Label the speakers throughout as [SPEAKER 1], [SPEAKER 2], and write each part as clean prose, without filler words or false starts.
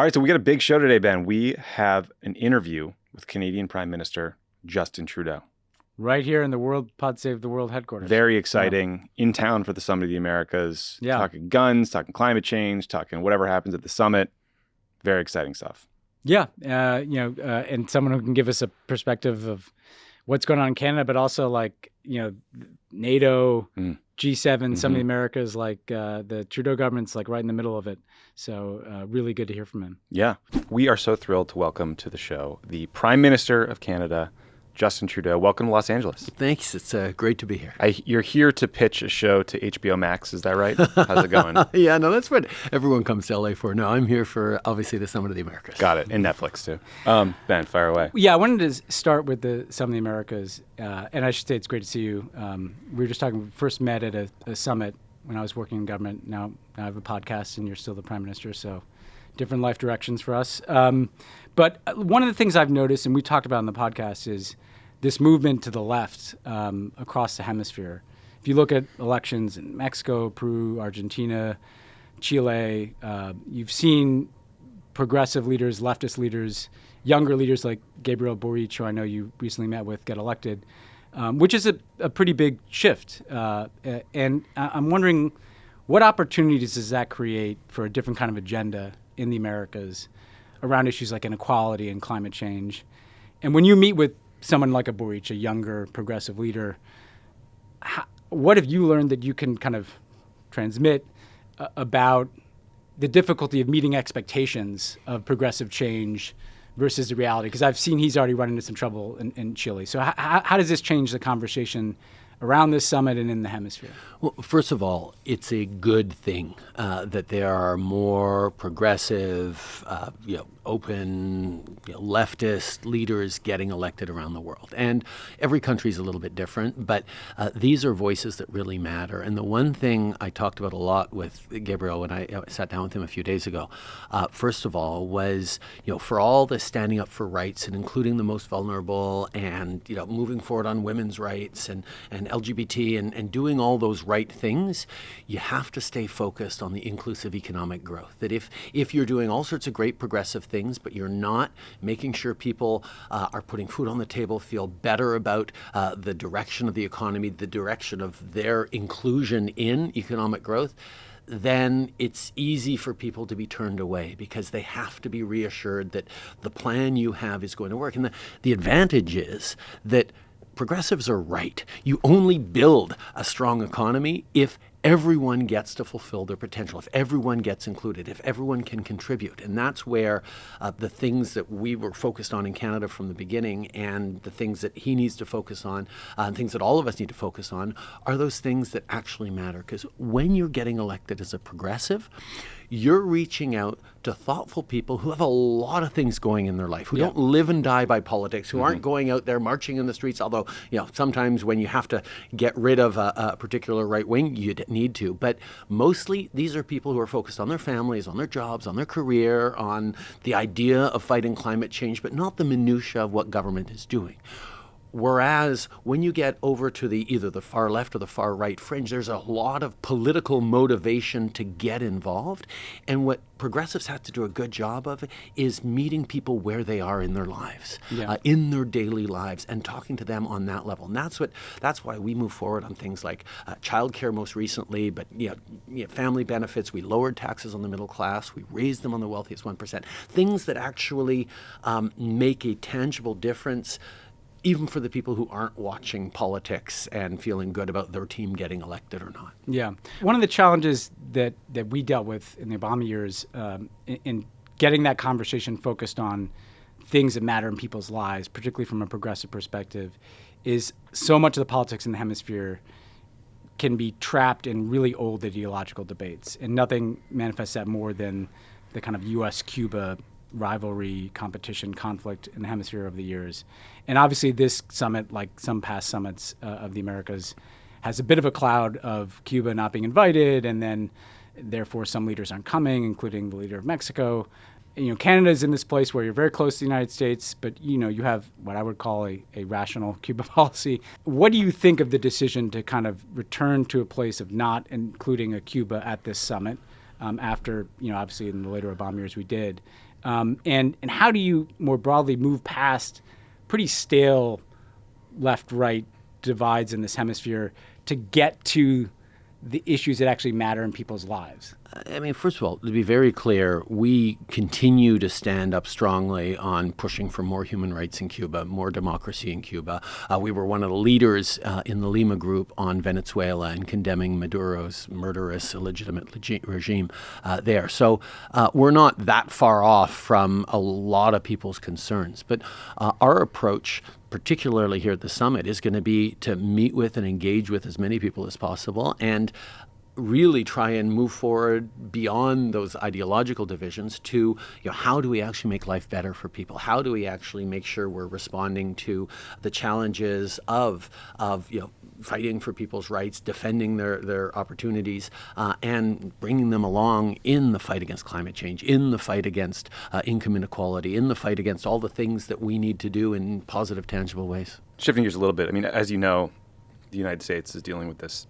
[SPEAKER 1] All right, so we got a big show today, Ben. We have an interview with Canadian Prime Minister Justin Trudeau.
[SPEAKER 2] Right here in the World Pod Save the World headquarters.
[SPEAKER 1] Very exciting. In town for the Summit of the Americas.
[SPEAKER 2] Yeah.
[SPEAKER 1] Talking guns, talking climate change, talking whatever happens at the summit. Very exciting stuff.
[SPEAKER 2] Yeah, and someone who can give us a perspective of what's going on in Canada, but also like, NATO, G7, some of the Americas, like the Trudeau government's like right in the middle of it. So really good to hear from him.
[SPEAKER 1] Yeah. We are so thrilled to welcome to the show the Prime Minister of Canada, Justin Trudeau. Welcome to Los Angeles.
[SPEAKER 3] Thanks. It's great to be here.
[SPEAKER 1] You're here to pitch a show to HBO Max. Is that right? How's it going?
[SPEAKER 3] Yeah, no, that's what everyone comes to LA for. No, I'm here for, obviously, the Summit of the Americas.
[SPEAKER 1] Got it. And Netflix, too. Ben, fire away.
[SPEAKER 2] Yeah, I wanted to start with the Summit of the Americas. And I should say it's great to see you. We were just talking, we first met at a summit when I was working in government. Now I have a podcast and you're still the Prime Minister, so different life directions for us. But one of the things I've noticed, and we talked about in the podcast, is this movement to the left across the hemisphere. If you look at elections in Mexico, Peru, Argentina, Chile, you've seen progressive leaders, leftist leaders, younger leaders like Gabriel Boric, who I know you recently met with, get elected, which is a pretty big shift. And I'm wondering, what opportunities does that create for a different kind of agenda in the Americas around issues like inequality and climate change? And when you meet with someone like a Boric, a younger progressive leader, what have you learned that you can kind of transmit about the difficulty of meeting expectations of progressive change versus the reality? Because I've seen he's already run into some trouble in Chile. So how does this change the conversation around this summit and in the hemisphere?
[SPEAKER 3] Well, first of all, it's a good thing that there are more progressive, open, leftist leaders getting elected around the world. And every country is a little bit different, but these are voices that really matter. And the one thing I talked about a lot with Gabriel when I sat down with him a few days ago, first of all, was, for all the standing up for rights and including the most vulnerable and, moving forward on women's rights and LGBT and doing all those right things, you have to stay focused on the inclusive economic growth. That if you're doing all sorts of great progressive things, but you're not making sure people are putting food on the table, feel better about the direction of the economy, the direction of their inclusion in economic growth, then it's easy for people to be turned away because they have to be reassured that the plan you have is going to work. And the advantage is that progressives are right. You only build a strong economy if everyone gets to fulfill their potential, if everyone gets included, if everyone can contribute. And that's where the things that we were focused on in Canada from the beginning and the things that he needs to focus on, and things that all of us need to focus on, are those things that actually matter. Because when you're getting elected as a progressive, you're reaching out to thoughtful people who have a lot of things going in their life, who don't live and die by politics, who aren't going out there marching in the streets, although, sometimes when you have to get rid of a particular right wing, you need to. But mostly, these are people who are focused on their families, on their jobs, on their career, on the idea of fighting climate change, but not the minutiae of what government is doing. Whereas when you get over to either the far left or the far right fringe, there's a lot of political motivation to get involved. And what progressives have to do a good job of is meeting people where they are in their lives, in their daily lives, and talking to them on that level. And that's why we move forward on things like childcare most recently, but family benefits. We lowered taxes on the middle class. We raised them on the wealthiest 1%. Things that actually make a tangible difference, even for the people who aren't watching politics and feeling good about their team getting elected or not.
[SPEAKER 2] Yeah. One of the challenges that we dealt with in the Obama years in getting that conversation focused on things that matter in people's lives, particularly from a progressive perspective, is so much of the politics in the hemisphere can be trapped in really old ideological debates. And nothing manifests that more than the kind of U.S.-Cuba rivalry, competition, conflict in the hemisphere over the years. And obviously this summit, like some past summits of the Americas, has a bit of a cloud of Cuba not being invited, and then therefore some leaders aren't coming, including the leader of Mexico. Canada is in this place where you're very close to the United States, but you have what I would call a rational Cuba policy. What do you think of the decision to kind of return to a place of not including a Cuba at this summit? after, obviously in the later Obama years we did. And how do you more broadly move past pretty stale left-right divides in this hemisphere to get to the issues that actually matter in people's lives?
[SPEAKER 3] I mean, first of all, to be very clear, we continue to stand up strongly on pushing for more human rights in Cuba, more democracy in Cuba. We were one of the leaders in the Lima Group on Venezuela and condemning Maduro's murderous, illegitimate regime there. So we're not that far off from a lot of people's concerns. But our approach, particularly here at the summit, is going to be to meet with and engage with as many people as possible and really try and move forward beyond those ideological divisions to, how do we actually make life better for people? How do we actually make sure we're responding to the challenges of fighting for people's rights, defending their opportunities, and bringing them along in the fight against climate change, in the fight against income inequality, in the fight against all the things that we need to do in positive, tangible ways.
[SPEAKER 1] Shifting gears a little bit, I mean, as you know, the United States is dealing with this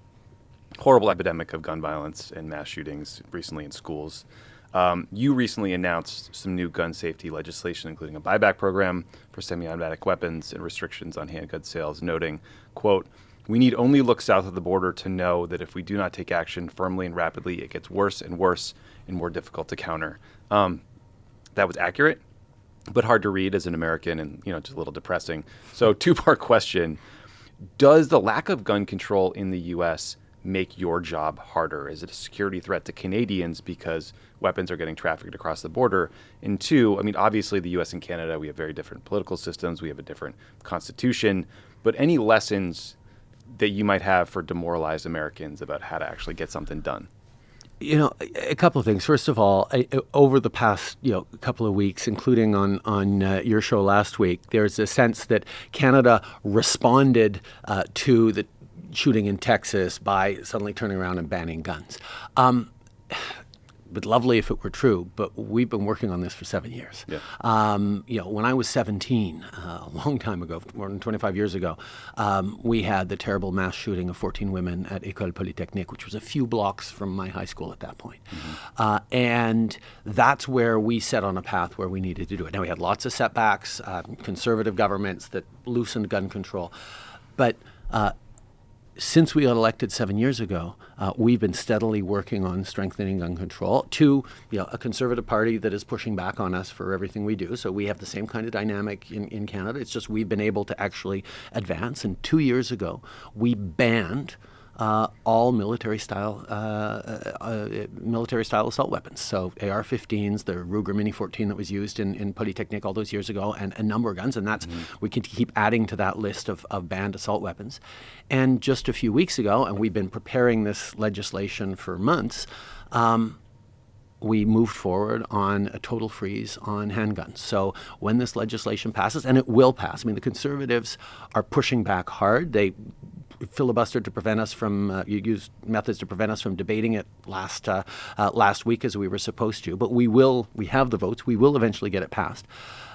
[SPEAKER 1] horrible epidemic of gun violence and mass shootings recently in schools. You recently announced some new gun safety legislation, including a buyback program for semi-automatic weapons and restrictions on handgun sales, noting, quote, "We need only look south of the border to know that if we do not take action firmly and rapidly, it gets worse and worse and more difficult to counter." That was accurate, but hard to read as an American and, just a little depressing. So two-part question. Does the lack of gun control in the U.S. make your job harder? Is it a security threat to Canadians because weapons are getting trafficked across the border? And two, I mean, obviously the U.S. and Canada, we have very different political systems. We have a different constitution. But any lessons that you might have for demoralized Americans about how to actually get something done?
[SPEAKER 3] A couple of things. First of all, over the past couple of weeks, including on your show last week, there's a sense that Canada responded to the shooting in Texas by suddenly turning around and banning guns. But lovely if it were true, but we've been working on this for 7 years. Yeah. When I was 17, a long time ago, more than 25 years ago, we had the terrible mass shooting of 14 women at École Polytechnique, which was a few blocks from my high school at that point. And that's where we set on a path where we needed to do it. Now, we had lots of setbacks, conservative governments that loosened gun control. But since we got elected 7 years ago, we've been steadily working on strengthening gun control to a conservative party that is pushing back on us for everything we do. So we have the same kind of dynamic in Canada. It's just we've been able to actually advance. And 2 years ago, we banned all military-style assault weapons. So AR-15s, the Ruger Mini 14 that was used in Polytechnique all those years ago, and a number of guns. And that's we can keep adding to that list of banned assault weapons. And just a few weeks ago, and we've been preparing this legislation for months, we moved forward on a total freeze on handguns. So when this legislation passes, and it will pass, I mean, the Conservatives are pushing back hard. They filibustered to prevent us from, used methods to prevent us from debating it last week as we were supposed to. But we have the votes. We will eventually get it passed,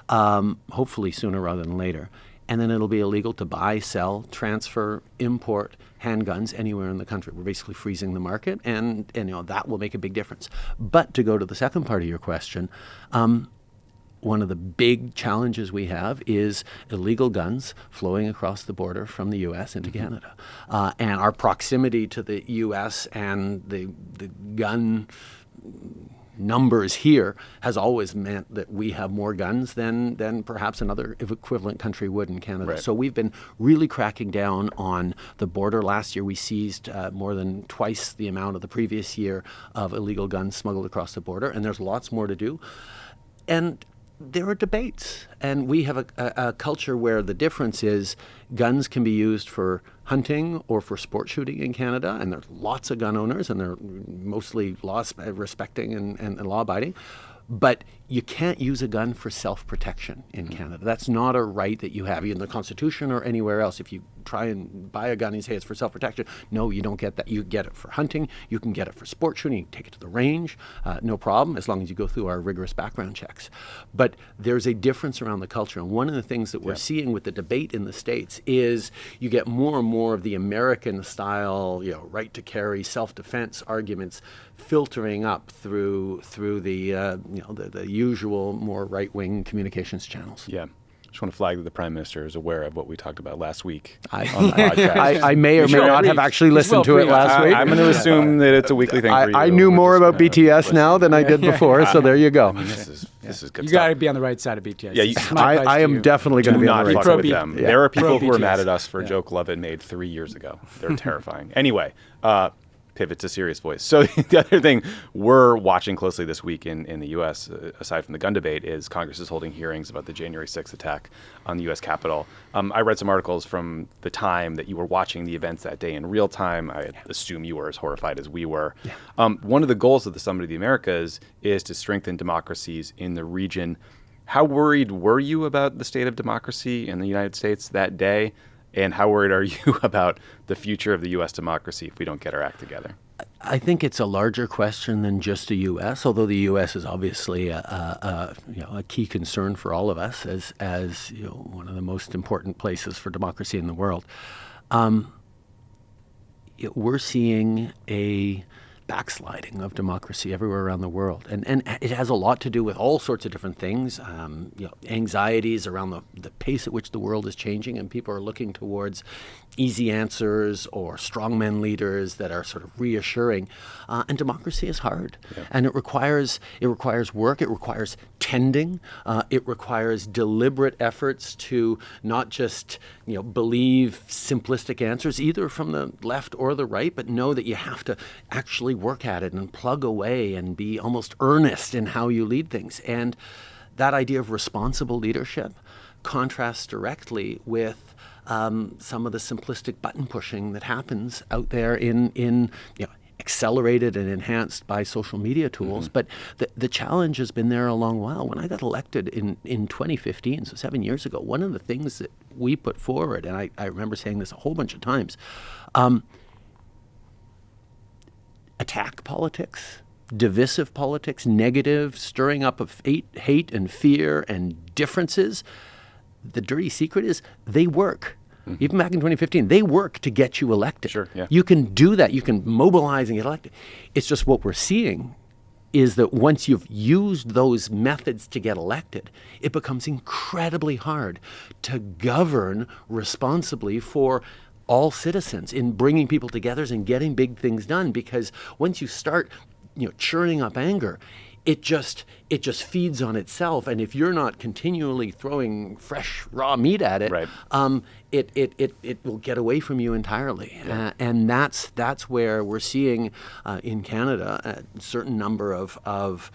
[SPEAKER 3] hopefully sooner rather than later. And then it'll be illegal to buy, sell, transfer, import handguns anywhere in the country. We're basically freezing the market, and that will make a big difference. But to go to the second part of your question, one of the big challenges we have is illegal guns flowing across the border from the U.S. into Canada. And our proximity to the U.S. and the gun numbers here has always meant that we have more guns than perhaps another equivalent country would in Canada.
[SPEAKER 1] Right.
[SPEAKER 3] So we've been really cracking down on the border. Last year we seized more than twice the amount of the previous year of illegal guns smuggled across the border, and there's lots more to do. And there are debates, and we have a culture where the difference is guns can be used for hunting or for sport shooting in Canada, and there's lots of gun owners, and they're mostly law-respecting and law-abiding. But you can't use a gun for self-protection in Canada. That's not a right that you have in the Constitution or anywhere else. If you try and buy a gun and say it's for self-protection, no, you don't get that. You get it for hunting. You can get it for sport shooting. You can take it to the range, no problem, as long as you go through our rigorous background checks. But there's a difference around the culture. And one of the things that we're seeing with the debate in the States is you get more and more of the American-style, right to carry, self-defense arguments filtering up through the usual more right-wing communications channels.
[SPEAKER 1] Yeah. Just want to flag that the Prime Minister is aware of what we talked about last week on the
[SPEAKER 3] I,
[SPEAKER 1] podcast.
[SPEAKER 3] I may or may not have actually listened to it last week.
[SPEAKER 1] I'm going to assume that it's a weekly thing for you.
[SPEAKER 3] I knew more about BTS now than I did before, so there you go.
[SPEAKER 1] I mean, this is good
[SPEAKER 2] You
[SPEAKER 1] stuff.
[SPEAKER 2] got to be on the right side of BTS.
[SPEAKER 1] Yeah,
[SPEAKER 3] I am definitely going to be on
[SPEAKER 1] not
[SPEAKER 3] the right
[SPEAKER 1] fuck
[SPEAKER 3] side.
[SPEAKER 1] with them.
[SPEAKER 2] Yeah.
[SPEAKER 1] There are people who are
[SPEAKER 2] Pro-BTS.
[SPEAKER 1] mad at us for a joke Lovett made 3 years ago. They're terrifying. Anyway, pivot to serious voice. So the other thing we're watching closely this week in the U.S., aside from the gun debate, is Congress is holding hearings about the January 6th attack on the U.S. Capitol. I read some articles from the time that you were watching the events that day in real time. I assume you were as horrified as we were. Yeah. One of the goals of the Summit of the Americas is to strengthen democracies in the region. How worried were you about the state of democracy in the United States that day? And how worried are you about the future of the U.S. democracy if we don't get our act together?
[SPEAKER 3] I think it's a larger question than just the U.S., although the U.S. is obviously a key concern for all of us as one of the most important places for democracy in the world. We're seeing a backsliding of democracy everywhere around the world. And it has a lot to do with all sorts of different things, anxieties around the pace at which the world is changing, and people are looking towards easy answers or strongman leaders that are sort of reassuring. And democracy is hard. Yeah. And it requires work. It requires tending. It requires deliberate efforts to not just believe simplistic answers, either from the left or the right, but know that you have to actually work at it and plug away and be almost earnest in how you lead things. And that idea of responsible leadership contrasts directly with some of the simplistic button pushing that happens out there in accelerated and enhanced by social media tools. Mm-hmm. But the challenge has been there a long while. When I got elected in 2015, so 7 years ago, one of the things that we put forward, and I remember saying this a whole bunch of times, attack politics, divisive politics, negative, stirring up of hate and fear and differences. The dirty secret is they work. Mm-hmm. Even back in 2015, they work to get you elected.
[SPEAKER 1] Sure, yeah.
[SPEAKER 3] You can do that. You can mobilize and get elected. It's just what we're seeing is that once you've used those methods to get elected, it becomes incredibly hard to govern responsibly for all citizens in bringing people together and getting big things done. Because once you start, churning up anger, it just feeds on itself, and if you're not continually throwing fresh raw meat at it,
[SPEAKER 1] right.
[SPEAKER 3] It will get away from you entirely. Yeah. And that's where we're seeing in Canada a certain number of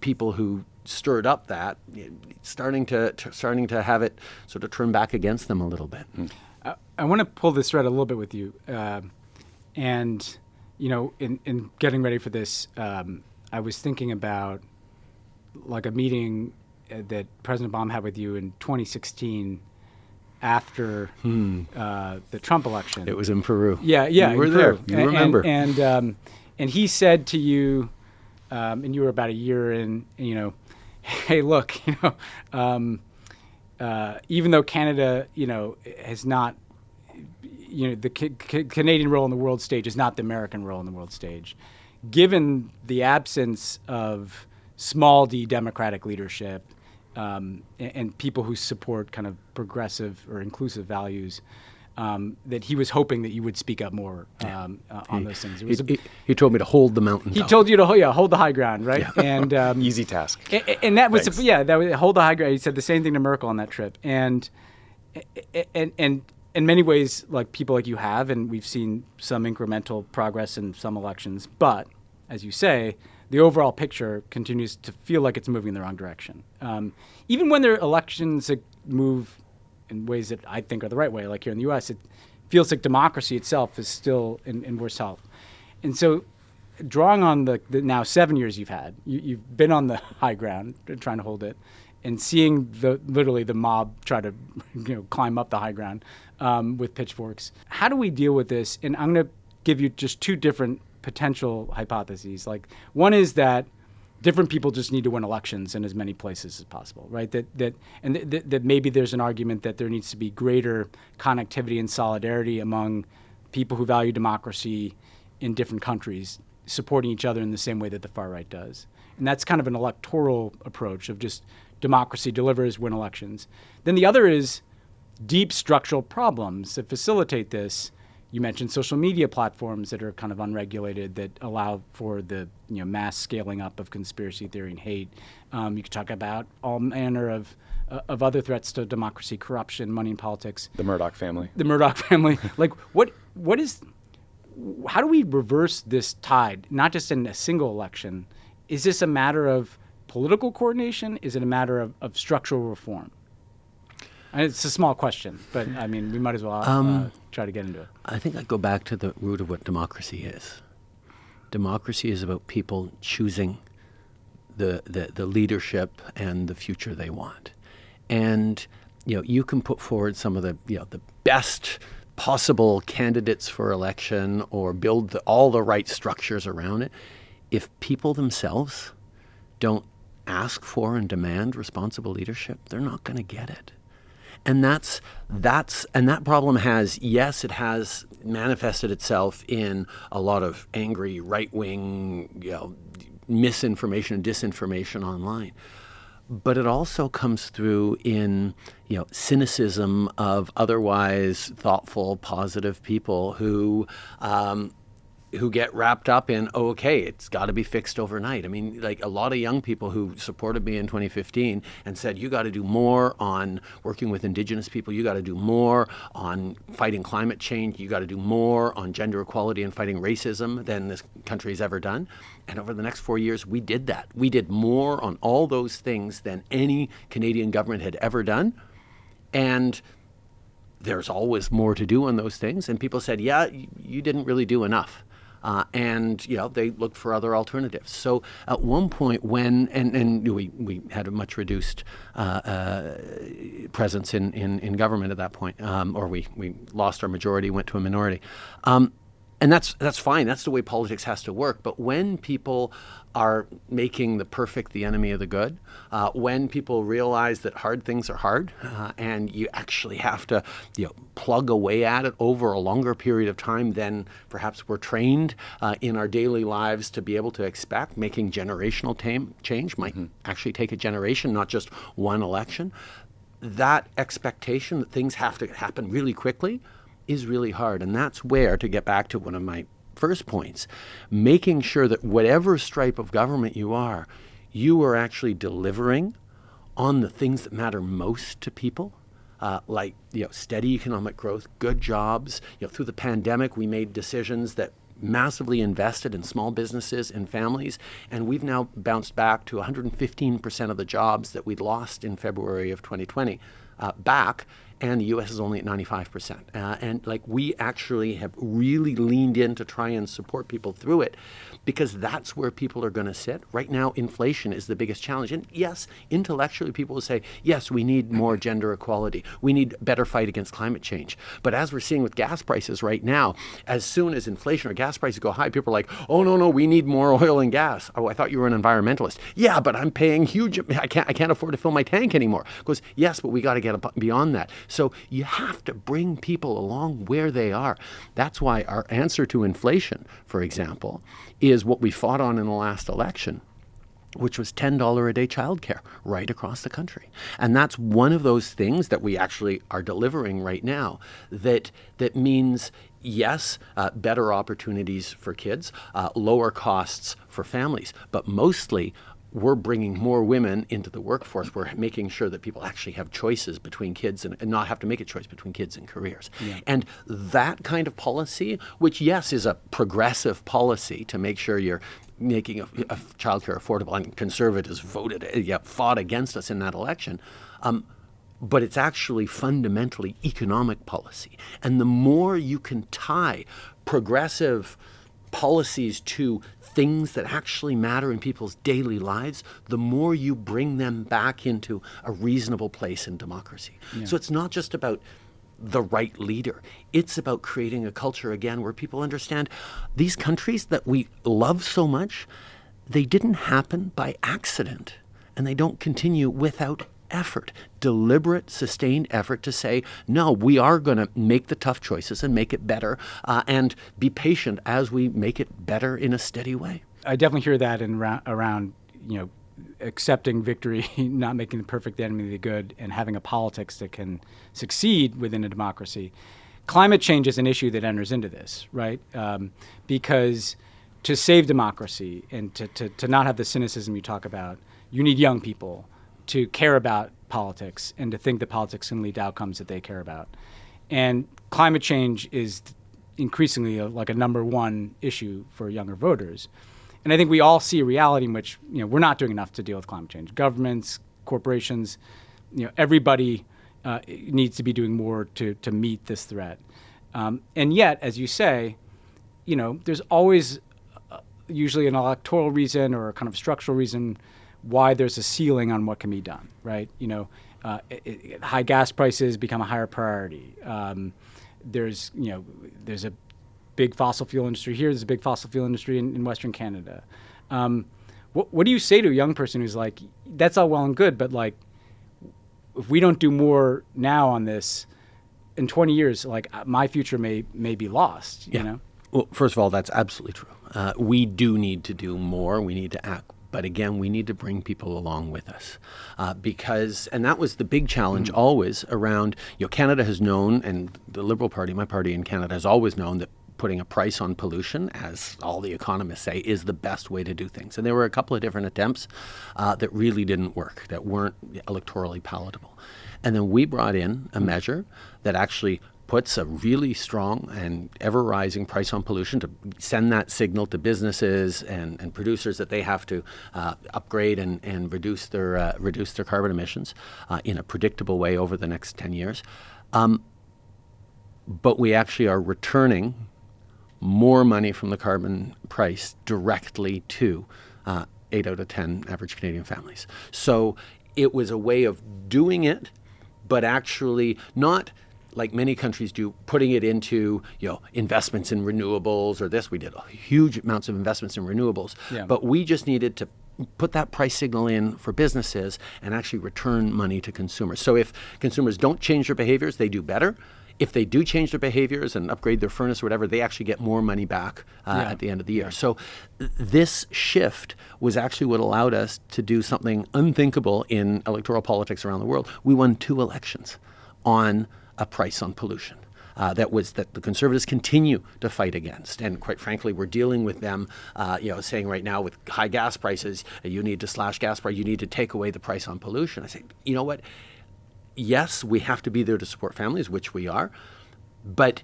[SPEAKER 3] people who stirred up that starting to have it sort of turn back against them a little bit.
[SPEAKER 2] I want to pull this thread a little bit with you, and in getting ready for this. I was thinking about like a meeting that President Obama had with you in 2016 after the Trump election.
[SPEAKER 3] It was in Peru.
[SPEAKER 2] Yeah,
[SPEAKER 3] you were there. You remember.
[SPEAKER 2] And he said to you, and you were about a year in, hey, look, even though Canada, has not, the Canadian role on the world stage is not the American role on the world stage. Given the absence of small d democratic leadership and people who support kind of progressive or inclusive values, that he was hoping that you would speak up more on those things.
[SPEAKER 3] He told me to hold the mountain.
[SPEAKER 2] He told you to hold the high ground, right?
[SPEAKER 3] Yeah.
[SPEAKER 2] And
[SPEAKER 1] easy task.
[SPEAKER 2] And that was that was hold the high ground. He said the same thing to Merkel on that trip, and in many ways, like people like you have, and we've seen some incremental progress in some elections, but as you say, the overall picture continues to feel like it's moving in the wrong direction. Even when there are elections that move in ways that I think are the right way, like here in the U.S., it feels like democracy itself is still in worse health. And so drawing on the now 7 years you've had, you've been on the high ground trying to hold it, and seeing literally the mob try to climb up the high ground with pitchforks. How do we deal with this? And I'm going to give you just two different potential hypotheses. Like, one is that different people just need to win elections in as many places as possible, right? That maybe there's an argument that there needs to be greater connectivity and solidarity among people who value democracy in different countries, supporting each other in the same way that the far right does. And that's kind of an electoral approach of just democracy delivers, win elections. Then the other is deep structural problems that facilitate this. You mentioned social media platforms that are kind of unregulated that allow for the mass scaling up of conspiracy theory and hate. You could talk about all manner of other threats to democracy, corruption, money in politics.
[SPEAKER 1] The Murdoch family.
[SPEAKER 2] The Murdoch family. Like, how do we reverse this tide, not just in a single election? Is this a matter of political coordination? Is it a matter of structural reform? And it's a small question, but I mean, we might as well try to get into it.
[SPEAKER 3] I think I'd go back to the root of what democracy is. Democracy is about people choosing the leadership and the future they want. And you can put forward some of the best possible candidates for election or build all the right structures around it. If people themselves don't ask for and demand responsible leadership, they're not going to get it. And that problem has manifested itself in a lot of angry right-wing, misinformation and disinformation online. But it also comes through in, cynicism of otherwise thoughtful, positive people who get wrapped up in, it's got to be fixed overnight. I mean, like a lot of young people who supported me in 2015 and said, you got to do more on working with Indigenous people, you got to do more on fighting climate change, you got to do more on gender equality and fighting racism than this country has ever done. And over the next 4 years, we did that. We did more on all those things than any Canadian government had ever done. And there's always more to do on those things. And people said, you didn't really do enough. And they looked for other alternatives. So at one point and we had a much reduced presence in government at that point, or we lost our majority, went to a minority. And that's fine. That's the way politics has to work. But when people are making the perfect the enemy of the good, when people realize that hard things are hard, and you actually have to plug away at it over a longer period of time than perhaps we're trained in our daily lives to be able to expect, making generational change might actually take a generation, not just one election. That expectation that things have to happen really quickly is really hard. And that's where, to get back to one of my first points, making sure that whatever stripe of government you are actually delivering on the things that matter most to people, like steady economic growth, good jobs. Through the pandemic, we made decisions that massively invested in small businesses and families, and we've now bounced back to 115% of the jobs that we'd lost in February of 2020 back. And the U.S. is only at 95%. And we actually have really leaned in to try and support people through it, because that's where people are going to sit. Right now, inflation is the biggest challenge. And yes, intellectually, people will say, yes, we need more gender equality. We need better fight against climate change. But as we're seeing with gas prices right now, as soon as inflation or gas prices go high, people are like, oh, no, we need more oil and gas. Oh, I thought you were an environmentalist. Yeah, but I'm paying huge. I can't afford to fill my tank anymore. Because yes, but we got to get beyond that. So you have to bring people along where they are. That's why our answer to inflation, for example, is what we fought on in the last election, which was $10 a day childcare right across the country. And that's one of those things that we actually are delivering right now that means, yes, better opportunities for kids, lower costs for families, but mostly we're bringing more women into the workforce. We're making sure that people actually have choices between kids and not have to make a choice between kids and careers. Yeah. And that kind of policy, which, yes, is a progressive policy to make sure you're making a childcare affordable, and Conservatives fought against us in that election. But it's actually fundamentally economic policy. And the more you can tie progressive policies to things that actually matter in people's daily lives, the more you bring them back into a reasonable place in democracy. So it's not just about the right leader. It's about creating a culture again where people understand these countries that we love so much, they didn't happen by accident, and they don't continue without effort, deliberate, sustained effort to say, no, we are going to make the tough choices and make it better, and be patient as we make it better in a steady way.
[SPEAKER 2] I definitely hear that around, accepting victory, not making the perfect enemy the good, and having a politics that can succeed within a democracy. Climate change is an issue that enters into this, right? Because to save democracy and to not have the cynicism you talk about, you need young people to care about politics and to think that politics can lead to outcomes that they care about. And climate change is increasingly like a number one issue for younger voters. And I think we all see a reality in which we're not doing enough to deal with climate change. Governments, corporations, everybody needs to be doing more to meet this threat. And yet, as you say, there's always usually an electoral reason or a kind of structural reason why there's a ceiling on what can be done, right? High gas prices become a higher priority. There's a big fossil fuel industry here. There's a big fossil fuel industry in Western Canada. What do you say to a young person who's like, that's all well and good, but like, if we don't do more now on this, in 20 years, like my future may be lost, you know?
[SPEAKER 3] Well, first of all, that's absolutely true. We do need to do more. We need to act. But again, we need to bring people along with us and that was the big challenge always around, Canada has known, and the Liberal Party, my party in Canada, has always known that putting a price on pollution, as all the economists say, is the best way to do things. And there were a couple of different attempts that really didn't work, that weren't electorally palatable. And then we brought in a measure that actually puts a really strong and ever-rising price on pollution to send that signal to businesses and producers that they have to upgrade and reduce their carbon emissions in a predictable way over the next 10 years. But we actually are returning more money from the carbon price directly to 8 out of 10 average Canadian families. So it was a way of doing it, but actually not like many countries do, putting it into investments in renewables or this. We did huge amounts of investments in renewables, but we just needed to put that price signal in for businesses and actually return money to consumers. So if consumers don't change their behaviors, they do better. If they do change their behaviors and upgrade their furnace or whatever, they actually get more money back at the end of the year. So this shift was actually what allowed us to do something unthinkable in electoral politics around the world. We won 2 elections on a price on pollution that the Conservatives continue to fight against. And quite frankly, we're dealing with them, saying right now with high gas prices, you need to slash gas price, you need to take away the price on pollution. I say, you know what? Yes, we have to be there to support families, which we are, but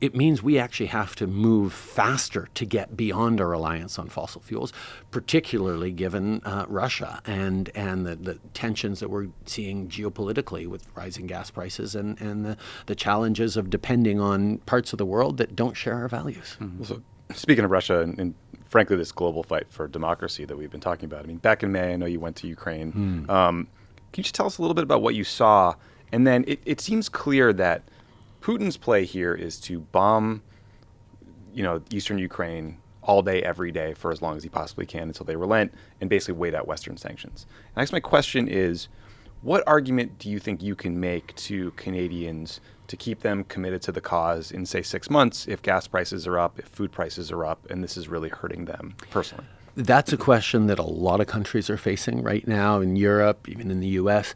[SPEAKER 3] it means we actually have to move faster to get beyond our reliance on fossil fuels, particularly given Russia and the tensions that we're seeing geopolitically with rising gas prices and the challenges of depending on parts of the world that don't share our values.
[SPEAKER 1] Mm-hmm. So speaking of Russia and frankly this global fight for democracy that we've been talking about, I mean, back in May, I know you went to Ukraine. Can you just tell us a little bit about what you saw? And then it seems clear that Putin's play here is to bomb, eastern Ukraine all day, every day for as long as he possibly can until they relent and basically wait out Western sanctions. And I guess my question is, what argument do you think you can make to Canadians to keep them committed to the cause in, say, 6 months if gas prices are up, if food prices are up, and this is really hurting them personally?
[SPEAKER 3] That's a question that a lot of countries are facing right now in Europe, even in the U.S.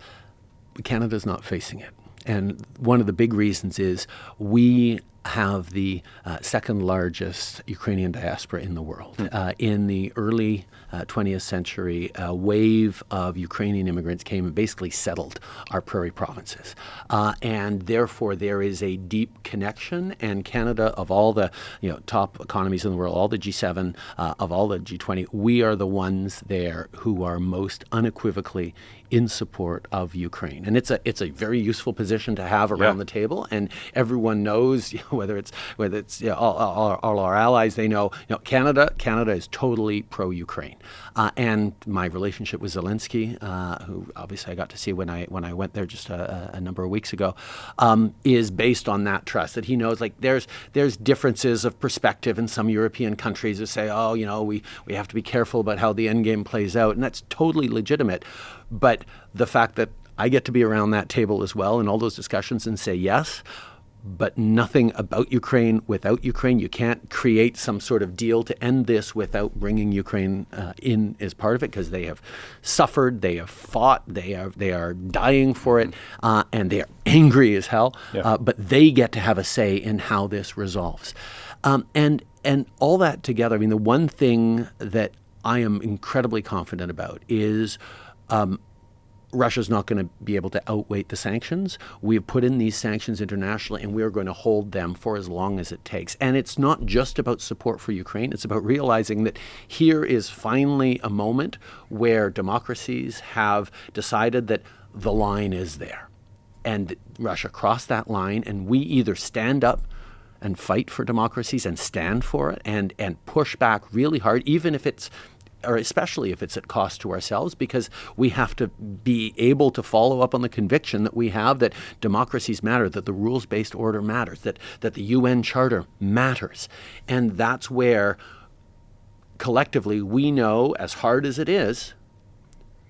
[SPEAKER 3] Canada's not facing it. And one of the big reasons is we have the second largest Ukrainian diaspora in the world. In the early 20th century, a wave of Ukrainian immigrants came and basically settled our prairie provinces. And therefore, there is a deep connection. And Canada, of all the top economies in the world, all the G7, of all the G20, we are the ones there who are most unequivocally in support of Ukraine. And it's a very useful position to have around the table. And everyone knows whether it's all our allies, they know, Canada is totally pro-Ukraine, and my relationship with Zelensky, who obviously I got to see when I went there just a number of weeks ago, is based on that trust, that he knows, like, there's differences of perspective in some European countries that say, we have to be careful about how the end game plays out, and that's totally legitimate. But the fact that I get to be around that table as well in all those discussions and say yes, but nothing about Ukraine without Ukraine. You can't create some sort of deal to end this without bringing Ukraine in as part of it, because they have suffered, they have fought, they are dying for it, and they are angry as hell.
[SPEAKER 1] Yeah.
[SPEAKER 3] But they get to have a say in how this resolves, and all that together. I mean, the one thing that I am incredibly confident about is Russia's not going to be able to outweight the sanctions. We have put in these sanctions internationally, and we are going to hold them for as long as it takes. And it's not just about support for Ukraine. It's about realizing that here is finally a moment where democracies have decided that the line is there. And Russia crossed that line, and we either stand up and fight for democracies and stand for it and push back really hard, even if it's, or especially if it's at cost to ourselves, because we have to be able to follow up on the conviction that we have that democracies matter, that the rules-based order matters, that the UN Charter matters. And that's where collectively we know, as hard as it is,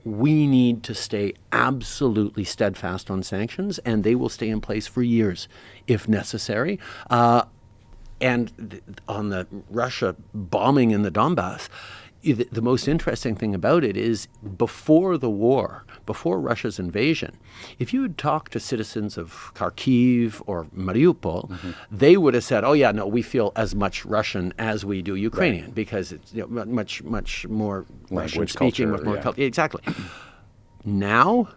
[SPEAKER 3] we need to stay absolutely steadfast on sanctions, and they will stay in place for years if necessary. And on the Russia bombing in the Donbass, the most interesting thing about it is before the war, before Russia's invasion, if you had talked to citizens of Kharkiv or Mariupol, they would have said, oh yeah, no, we feel as much Russian as we do Ukrainian, because it's much more Russian speaking, much more culture. Exactly. Now,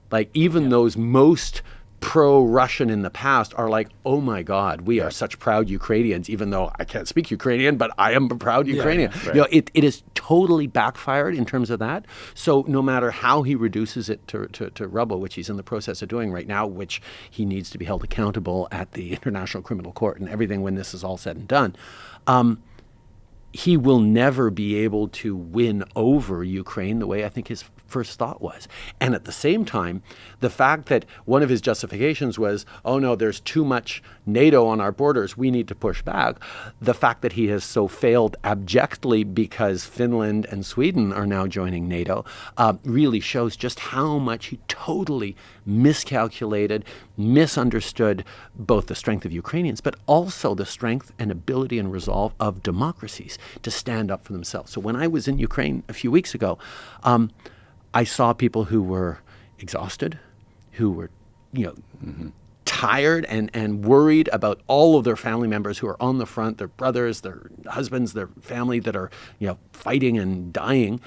[SPEAKER 3] like, even those most pro-Russian in the past are like, oh my God, we are such proud Ukrainians, even though I can't speak Ukrainian, but I am a proud Ukrainian. Right. It is totally backfired in terms of that. So no matter how he reduces it to rubble, which he's in the process of doing right now, which he needs to be held accountable at the International Criminal Court and everything when this is all said and done, he will never be able to win over Ukraine the way I think his first thought was. And at the same time, the fact that one of his justifications was, oh no, there's too much NATO on our borders, we need to push back. The fact that he has so failed abjectly because Finland and Sweden are now joining NATO really shows just how much he totally miscalculated, misunderstood both the strength of Ukrainians, but also the strength and ability and resolve of democracies to stand up for themselves. So when I was in Ukraine a few weeks ago, I saw people who were exhausted, who were, tired and worried about all of their family members who are on the front, their brothers, their husbands, their family that are, fighting and dying,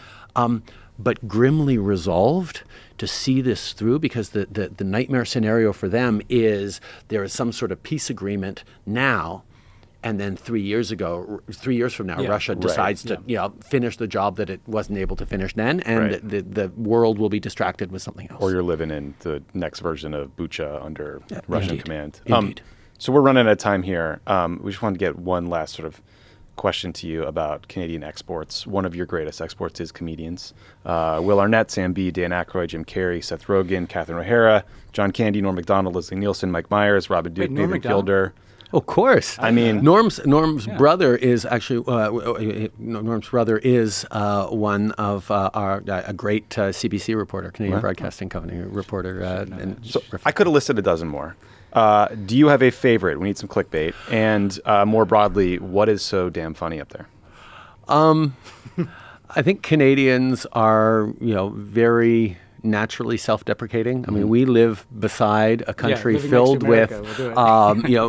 [SPEAKER 3] but grimly resolved to see this through, because the nightmare scenario for them is there is some sort of peace agreement now, and then 3 years from now, Russia decides to finish the job that it wasn't able to finish then, and the world will be distracted with something else.
[SPEAKER 1] Or you're living in the next version of Bucha under Russian command.
[SPEAKER 3] Indeed.
[SPEAKER 1] So we're running out of time here. We just wanted to get one last sort of question to you about Canadian exports. One of your greatest exports is comedians. Will Arnett, Sam Bee, Dan Aykroyd, Jim Carrey, Seth Rogen, Catherine O'Hara, John Candy, Norm Macdonald, Leslie Nielsen, Mike Myers, Robin Duke, Nathan Fielder.
[SPEAKER 3] Of course.
[SPEAKER 1] I mean,
[SPEAKER 3] Norm's brother is actually Norm's brother is one of a great CBC reporter, Canadian Broadcasting Company reporter.
[SPEAKER 1] So I could have listed a dozen more. Do you have a favorite? We need some clickbait. And more broadly, what is so damn funny up there?
[SPEAKER 3] I think Canadians are, very naturally self-deprecating. I mean, we live beside a country filled with,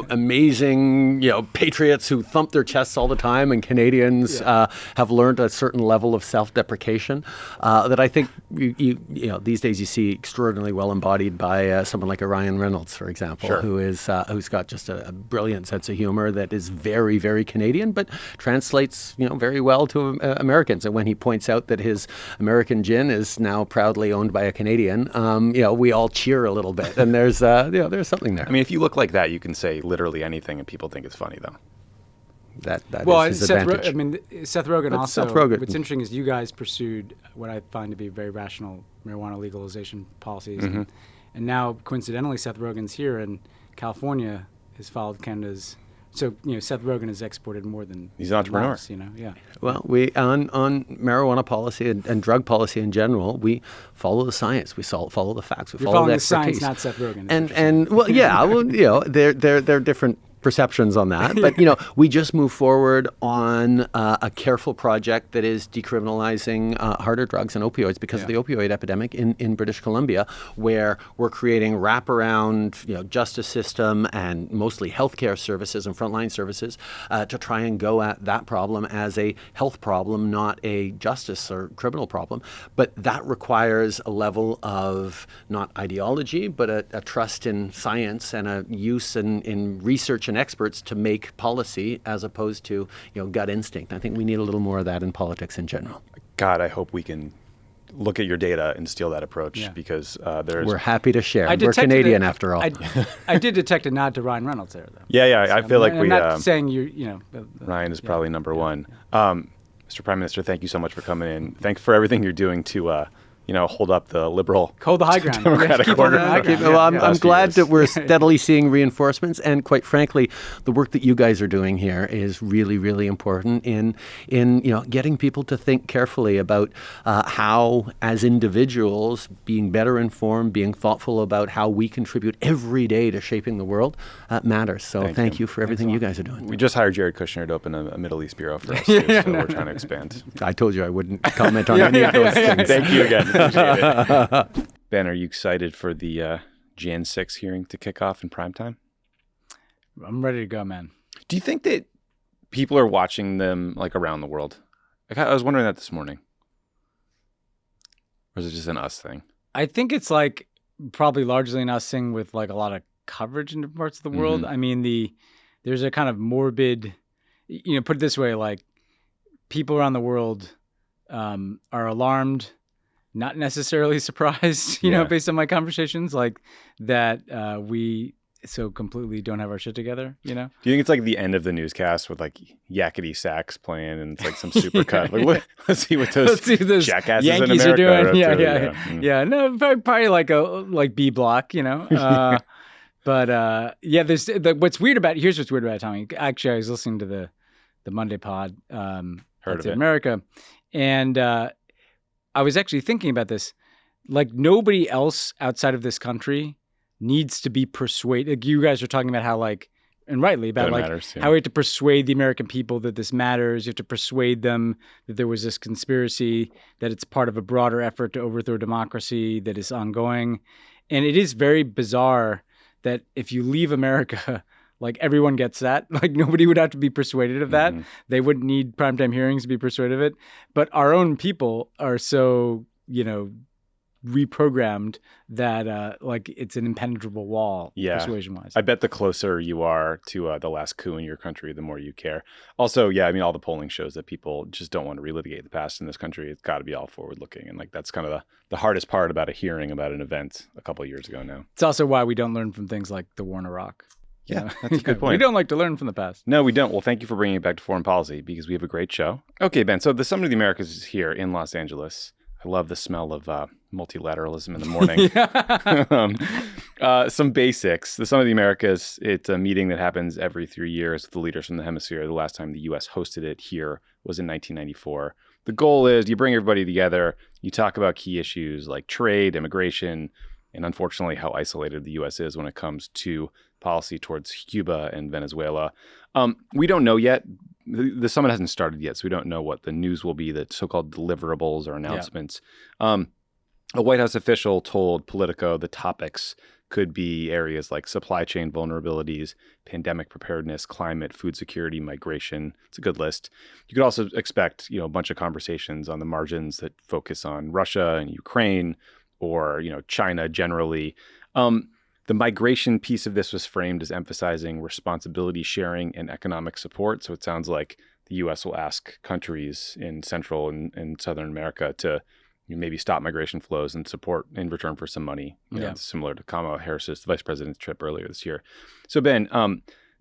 [SPEAKER 3] amazing, patriots who thump their chests all the time, and Canadians have learned a certain level of self-deprecation that I think these days you see extraordinarily well embodied by someone like a Ryan Reynolds, for example, who's got just a brilliant sense of humor that is very, very Canadian, but translates, very well to Americans. And when he points out that his American gin is now proudly owned by a Canadian, we all cheer a little bit, and there's something there.
[SPEAKER 1] I mean, if you look like that, you can say literally anything, and people think it's funny, though.
[SPEAKER 3] That is his advantage.
[SPEAKER 2] Seth Rogen
[SPEAKER 3] But
[SPEAKER 2] also.
[SPEAKER 3] Seth Rogen-
[SPEAKER 2] What's interesting is you guys pursued what I find to be very rational marijuana legalization policies, and now coincidentally, Seth Rogen's here, and California has followed Canada's. So Seth Rogen has exported more than
[SPEAKER 1] he's an entrepreneur.
[SPEAKER 2] us, yeah.
[SPEAKER 3] Well, we on marijuana policy and drug policy in general, we follow the science, we follow the facts, we
[SPEAKER 2] You're
[SPEAKER 3] follow the
[SPEAKER 2] following the
[SPEAKER 3] expertise.
[SPEAKER 2] science, not Seth Rogen.
[SPEAKER 3] And well, yeah, there are different perceptions on that, but we just moved forward on a careful project that is decriminalizing harder drugs and opioids because of the opioid epidemic in British Columbia, where we're creating wraparound justice system and mostly healthcare services and frontline services to try and go at that problem as a health problem, not a justice or criminal problem. But that requires a level of not ideology, but a trust in science and a use in research and experts to make policy as opposed to gut instinct. I think we need a little more of that in politics in general.
[SPEAKER 1] God, I hope we can look at your data and steal that approach because
[SPEAKER 3] We're happy to share. We're Canadian after all.
[SPEAKER 2] I did detect a nod to Ryan Reynolds there, though.
[SPEAKER 1] Yeah. I feel like
[SPEAKER 2] I'm
[SPEAKER 1] we.
[SPEAKER 2] not saying
[SPEAKER 1] Ryan is probably number one. Mr. Prime Minister, thank you so much for coming in. Thanks for everything you're doing to hold up the liberal,
[SPEAKER 2] hold the high ground.
[SPEAKER 1] Democratic
[SPEAKER 2] Keep
[SPEAKER 1] order.
[SPEAKER 2] on the high ground.
[SPEAKER 3] Well, I'm glad that we're steadily seeing reinforcements, and quite frankly, the work that you guys are doing here is really, really important in getting people to think carefully about how, as individuals, being better informed, being thoughtful about how we contribute every day to shaping the world matters. So thank you for everything you guys are doing.
[SPEAKER 1] We just hired Jared Kushner to open a Middle East bureau for us, too, so we're trying to expand.
[SPEAKER 3] I told you I wouldn't comment on any of those things.
[SPEAKER 1] Thank you again. Appreciate it. Ben, are you excited for the Jan 6 hearing to kick off in prime time?
[SPEAKER 2] I'm ready to go, man.
[SPEAKER 1] Do you think that people are watching them like around the world? Like, I was wondering that this morning. Or is it just an us thing?
[SPEAKER 2] I think it's like probably largely an us thing with like a lot of coverage in different parts of the world. I mean, there's a kind of morbid, put it this way, like people around the world are alarmed, not necessarily surprised, based on my conversations, like that we so completely don't have our shit together, Do
[SPEAKER 1] you think it's like the end of the newscast with like yakety sax playing and it's like some super cut? Like, let's see what those jackasses
[SPEAKER 2] Yankees
[SPEAKER 1] in America
[SPEAKER 2] are doing.
[SPEAKER 1] Yeah.
[SPEAKER 2] Yeah. No, probably like B block, But there's what's weird about it, Tommy. Actually, I was listening to the Monday pod,
[SPEAKER 1] Heard of
[SPEAKER 2] Roe
[SPEAKER 1] it.
[SPEAKER 2] America, and I was actually thinking about this. Like nobody else outside of this country needs to be persuaded. Like, you guys are talking about how and rightly about how we have to persuade the American people that this matters. You have to persuade them that there was this conspiracy, that it's part of a broader effort to overthrow democracy that is ongoing. And it is very bizarre that if you leave America, like everyone gets that. Like nobody would have to be persuaded of that. They wouldn't need primetime hearings to be persuaded of it. But our own people are so, reprogrammed that like it's an impenetrable wall persuasion-wise.
[SPEAKER 1] I bet the closer you are to the last coup in your country, the more you care. Also, all the polling shows that people just don't want to relitigate the past in this country. It's got to be all forward-looking. And like that's kind of the hardest part about a hearing about an event a couple of years ago now.
[SPEAKER 2] It's also why we don't learn from things like the war in Iraq.
[SPEAKER 1] Yeah, that's a good point.
[SPEAKER 2] We don't like to learn from the past.
[SPEAKER 1] No, we don't. Well, thank you for bringing it back to foreign policy because we have a great show. Okay, Ben, so the Summit of the Americas is here in Los Angeles. I love the smell of multilateralism in the morning. Some basics. The Summit of the Americas, it's a meeting that happens every 3 years with the leaders from the hemisphere. The last time the U.S. hosted it here was in 1994. The goal is you bring everybody together, you talk about key issues like trade, immigration, and unfortunately how isolated the U.S. is when it comes to policy towards Cuba and Venezuela. We don't know yet. The summit hasn't started yet, so we don't know what the news will be, the so-called deliverables or announcements. A White House official told Politico the topics could be areas like supply chain vulnerabilities, pandemic preparedness, climate, food security, migration. It's a good list. You could also expect, a bunch of conversations on the margins that focus on Russia and Ukraine or, China generally. The migration piece of this was framed as emphasizing responsibility sharing and economic support. So it sounds like the U.S. will ask countries in Central and Southern America to, maybe stop migration flows and support in return for some money, similar to Kamala Harris's vice president's trip earlier this year. So Ben,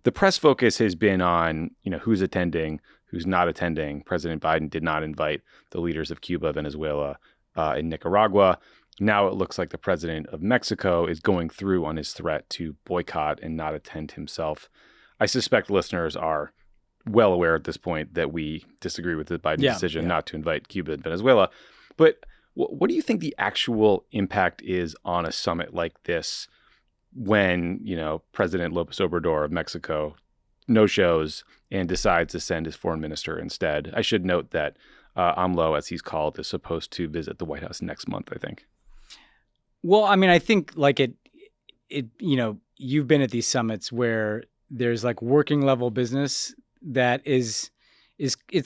[SPEAKER 1] the press focus has been on, who's attending, who's not attending. President Biden did not invite the leaders of Cuba, Venezuela, and Nicaragua. Now it looks like the president of Mexico is going through on his threat to boycott and not attend himself. I suspect listeners are well aware at this point that we disagree with the Biden decision not to invite Cuba and Venezuela. But what do you think the actual impact is on a summit like this when, President López Obrador of Mexico no-shows and decides to send his foreign minister instead? I should note that AMLO, as he's called, is supposed to visit the White House next month, I think.
[SPEAKER 2] Well, I mean, I think like it, you've been at these summits where there's like working level business that it's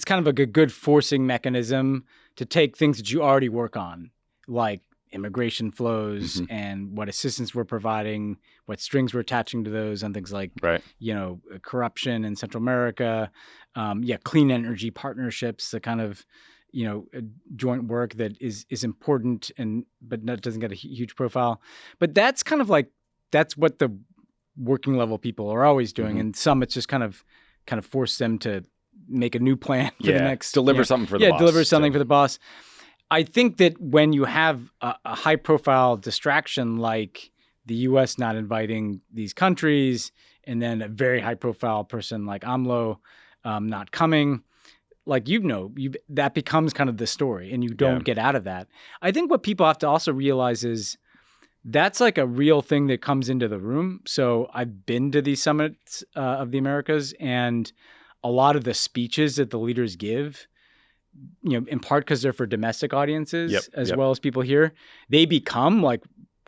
[SPEAKER 2] kind of like a good forcing mechanism to take things that you already work on, like immigration flows and what assistance we're providing, what strings we're attaching to those, and things like, corruption in Central America, clean energy partnerships, the kind of, joint work that is important but that doesn't get a huge profile. But that's kind of like, that's what the working level people are always doing. And summits just kind of force them to make a new plan for the next.
[SPEAKER 1] Deliver something for the boss.
[SPEAKER 2] Deliver something for the boss. I think that when you have a high profile distraction like the U.S. not inviting these countries, and then a very high profile person like AMLO not coming, like, that becomes kind of the story, and you don't get out of that. I think what people have to also realize is that's like a real thing that comes into the room. So I've been to these summits of the Americas, and a lot of the speeches that the leaders give, in part because they're for domestic audiences as well as people here, they become like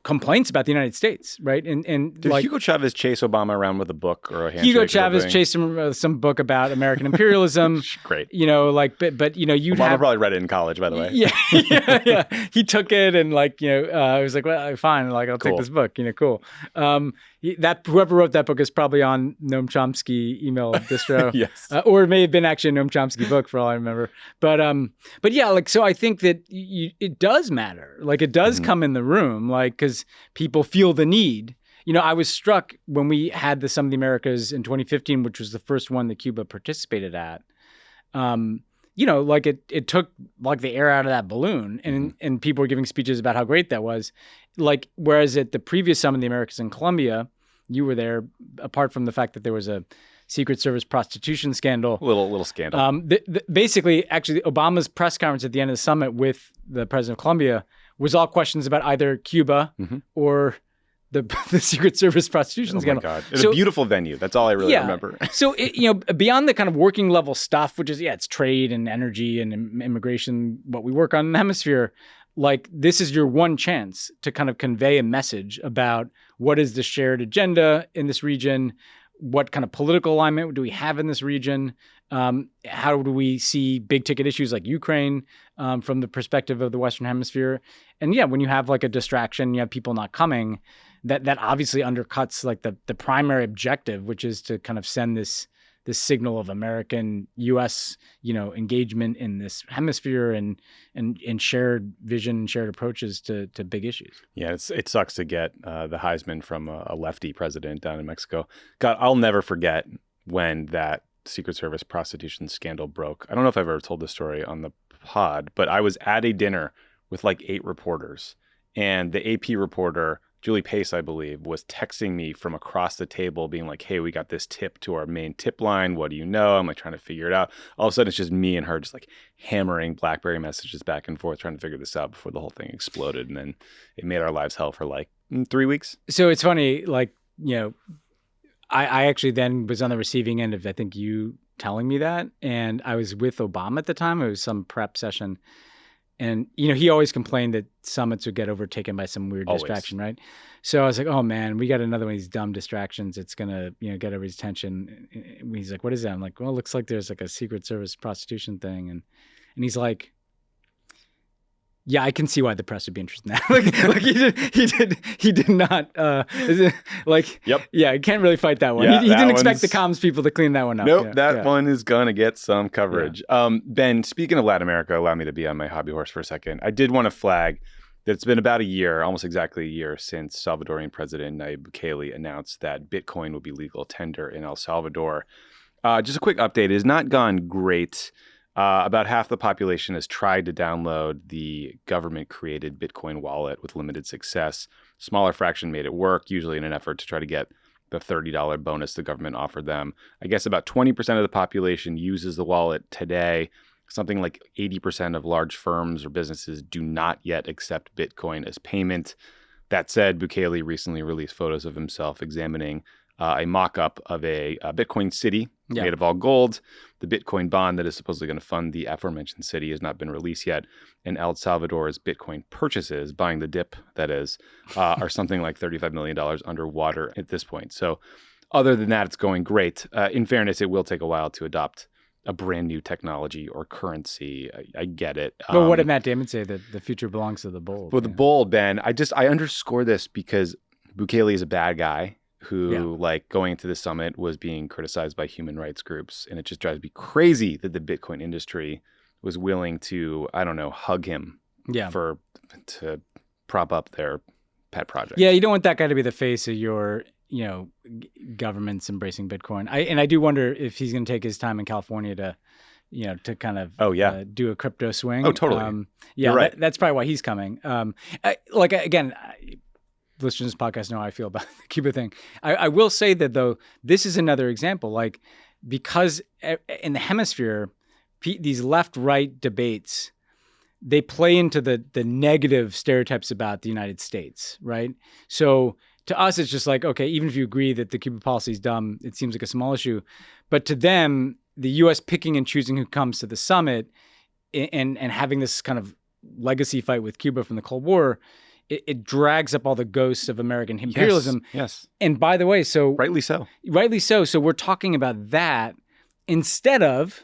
[SPEAKER 2] complaints about the United States, right? And
[SPEAKER 1] did
[SPEAKER 2] like
[SPEAKER 1] Hugo Chavez chase Obama around with a book or a handshake?
[SPEAKER 2] Hugo Chavez chased him with some book about American imperialism.
[SPEAKER 1] Great.
[SPEAKER 2] But you'd
[SPEAKER 1] Obama probably read it in college, by the way.
[SPEAKER 2] Yeah. He took it and I was like, well, fine. Like, I'll take this book. Cool. Whoever wrote that book is probably on Noam Chomsky email distro.
[SPEAKER 1] Yes.
[SPEAKER 2] Or it may have been actually a Noam Chomsky book for all I remember. But yeah, like, so I think that it does matter. Like, it does come in the room, like, because people feel the need. I was struck when we had the Summit of the Americas in 2015, which was the first one that Cuba participated at. Like it took like the air out of that balloon, and people were giving speeches about how great that was. Like, whereas at the previous Summit of the Americas in Colombia, you were there, apart from the fact that there was a Secret Service prostitution scandal.
[SPEAKER 1] Little scandal.
[SPEAKER 2] Basically, actually, Obama's press conference at the end of the summit with the president of Colombia was all questions about either Cuba or the Secret Service prostitution scandal.
[SPEAKER 1] Oh my God. It's a beautiful venue. That's all I really remember.
[SPEAKER 2] So, beyond the kind of working level stuff, which is, it's trade and energy and immigration, what we work on in the hemisphere, like, this is your one chance to kind of convey a message about what is the shared agenda in this region, what kind of political alignment do we have in this region, how do we see big ticket issues like Ukraine from the perspective of the Western Hemisphere. And when you have like a distraction, you have people not coming, that obviously undercuts like the primary objective, which is to kind of send this signal of American U.S. engagement in this hemisphere and shared vision and shared approaches to big issues.
[SPEAKER 1] Yeah, it sucks to get the Heisman from a lefty president down in Mexico. God, I'll never forget when that Secret Service prostitution scandal broke. I don't know if I've ever told this story on the pod, but I was at a dinner with like 8 reporters, and the AP reporter, Julie Pace, I believe, was texting me from across the table being like, hey, we got this tip to our main tip line. What do you know? I'm like trying to figure it out. All of a sudden, it's just me and her just like hammering BlackBerry messages back and forth, trying to figure this out before the whole thing exploded. And then it made our lives hell for like 3 weeks.
[SPEAKER 2] So it's funny, like, I actually then was on the receiving end of, I think, you telling me that. And I was with Obama at the time. It was some prep session. And, he always complained that summits would get overtaken by some weird distraction, right? So I was like, oh, man, we got another one of these dumb distractions. It's going to, get everybody's attention. And he's like, what is that? I'm like, well, it looks like there's like a Secret Service prostitution thing. And he's like, Yeah, I can see why the press would be interested in that. like he did not.
[SPEAKER 1] Yep.
[SPEAKER 2] Yeah, I can't really fight that one.
[SPEAKER 1] Yeah,
[SPEAKER 2] he
[SPEAKER 1] that
[SPEAKER 2] didn't expect the
[SPEAKER 1] one's-
[SPEAKER 2] comms people to clean that one up.
[SPEAKER 1] Nope,
[SPEAKER 2] Yeah,
[SPEAKER 1] that
[SPEAKER 2] yeah.
[SPEAKER 1] one is going to get some coverage. Ben, speaking of Latin America, allow me to be on my hobby horse for a second. I did want to flag that it's been about a year, almost exactly a year, since Salvadorian President Nayib Bukele announced that Bitcoin would be legal tender in El Salvador. Just a quick update. It has not gone great. About half the population has tried to download the government-created Bitcoin wallet with limited success. Smaller fraction made it work, usually in an effort to try to get the $30 bonus the government offered them. I guess about 20% of the population uses the wallet today. Something like 80% of large firms or businesses do not yet accept Bitcoin as payment. That said, Bukele recently released photos of himself examining a mock-up of a Bitcoin city made of all gold. The Bitcoin bond that is supposedly going to fund the aforementioned city has not been released yet. And El Salvador's Bitcoin purchases, buying the dip, that is, are something like $35 million underwater at this point. So other than that, it's going great. In fairness, it will take a while to adopt a brand new technology or currency. I get it.
[SPEAKER 2] Well, what did Matt Damon say? That the future belongs to the bold.
[SPEAKER 1] Well, the bold, Ben, I underscore this because Bukele is a bad guy who, like, going into the summit was being criticized by human rights groups. And it just drives me crazy that the Bitcoin industry was willing to, I don't know, hug him to prop up their pet project.
[SPEAKER 2] Yeah, you don't want that guy to be the face of your, governments embracing Bitcoin. I do wonder if he's going to take his time in California to, to kind of do a crypto swing.
[SPEAKER 1] Oh, totally.
[SPEAKER 2] Yeah,
[SPEAKER 1] You're right.
[SPEAKER 2] That's probably why he's coming. Listeners to this podcast know how I feel about the Cuba thing. I will say that, though, this is another example. Like, because in the hemisphere, these left-right debates, they play into the negative stereotypes about the United States, right? So to us, it's just like, okay, even if you agree that the Cuba policy is dumb, it seems like a small issue. But to them, the U.S. picking and choosing who comes to the summit and having this kind of legacy fight with Cuba from the Cold War, it drags up all the ghosts of American imperialism.
[SPEAKER 1] Yes.
[SPEAKER 2] And by the way,
[SPEAKER 1] Rightly so.
[SPEAKER 2] Rightly so. So we're talking about that instead of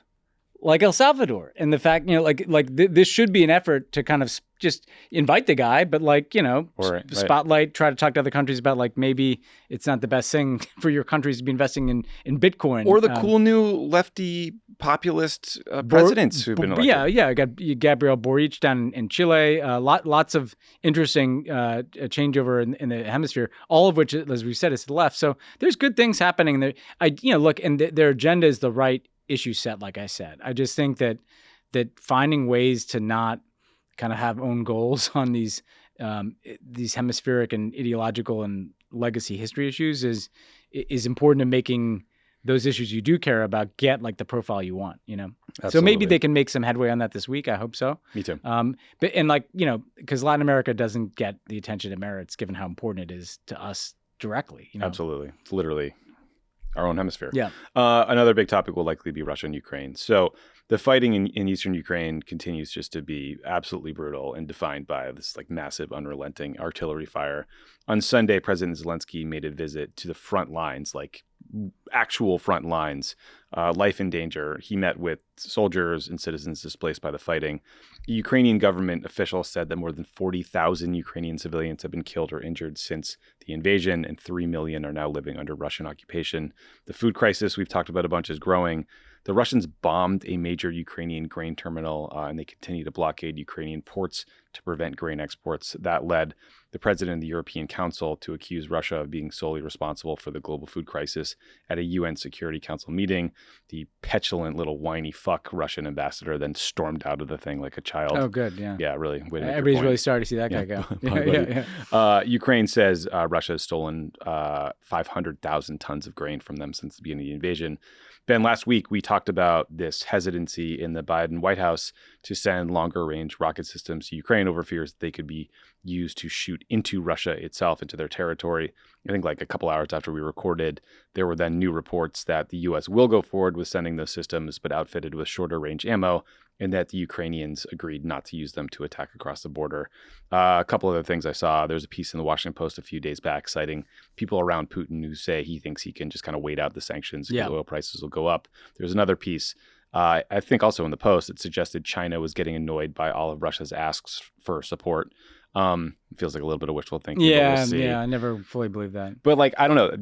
[SPEAKER 2] like El Salvador and the fact, this should be an effort to kind of just invite the guy, but spotlight, try to talk to other countries about maybe it's not the best thing for your countries to be investing in Bitcoin.
[SPEAKER 1] Or the cool new lefty populist presidents who've been elected.
[SPEAKER 2] Yeah. I got Gabriel Boric down in Chile. Lots of interesting changeover in the hemisphere, all of which, as we said, is to the left. So there's good things happening there. And their agenda is the right issue set, like I said. I just think that finding ways to not kind of have own goals on these hemispheric and ideological and legacy history issues is important to making those issues you do care about get like the profile you want,
[SPEAKER 1] Absolutely.
[SPEAKER 2] So maybe they can make some headway on that this week. I hope so.
[SPEAKER 1] Me too.
[SPEAKER 2] Because Latin America doesn't get the attention it merits given how important it is to us directly.
[SPEAKER 1] Absolutely. It's literally our own hemisphere.
[SPEAKER 2] Yeah.
[SPEAKER 1] Another big topic will likely be Russia and Ukraine. So the fighting in eastern Ukraine continues just to be absolutely brutal and defined by this massive, unrelenting artillery fire. On Sunday, President Zelensky made a visit to the front lines, actual front lines, life in danger. He met with soldiers and citizens displaced by the fighting. The Ukrainian government officials said that more than 40,000 Ukrainian civilians have been killed or injured since the invasion, and 3 million are now living under Russian occupation. The food crisis we've talked about a bunch is growing. The Russians bombed a major Ukrainian grain terminal, and they continue to blockade Ukrainian ports to prevent grain exports. That led the president of the European Council to accuse Russia of being solely responsible for the global food crisis at a UN Security Council meeting. The petulant little whiny fuck Russian ambassador then stormed out of the thing like a child.
[SPEAKER 2] Oh, good. Yeah.
[SPEAKER 1] Yeah, really.
[SPEAKER 2] Everybody's really sorry to see that guy go.
[SPEAKER 1] Ukraine says Russia has stolen 500,000 tons of grain from them since the beginning of the invasion. Ben, last week we talked about this hesitancy in the Biden White House to send longer-range rocket systems to Ukraine over fears that they could be used to shoot into Russia itself, into their territory. I think a couple hours after we recorded, there were then new reports that the U.S. will go forward with sending those systems, but outfitted with shorter-range ammo, and that the Ukrainians agreed not to use them to attack across the border. A couple other things I saw. There's a piece in the Washington Post a few days back citing people around Putin who say he thinks he can just kind of wait out the sanctions because oil prices will go up. There's another piece I think also in the Post, it suggested China was getting annoyed by all of Russia's asks for support. It feels like a little bit of wishful thinking. But
[SPEAKER 2] Yeah,
[SPEAKER 1] we'll see.
[SPEAKER 2] yeah, I never fully believed that.
[SPEAKER 1] But like, I don't know.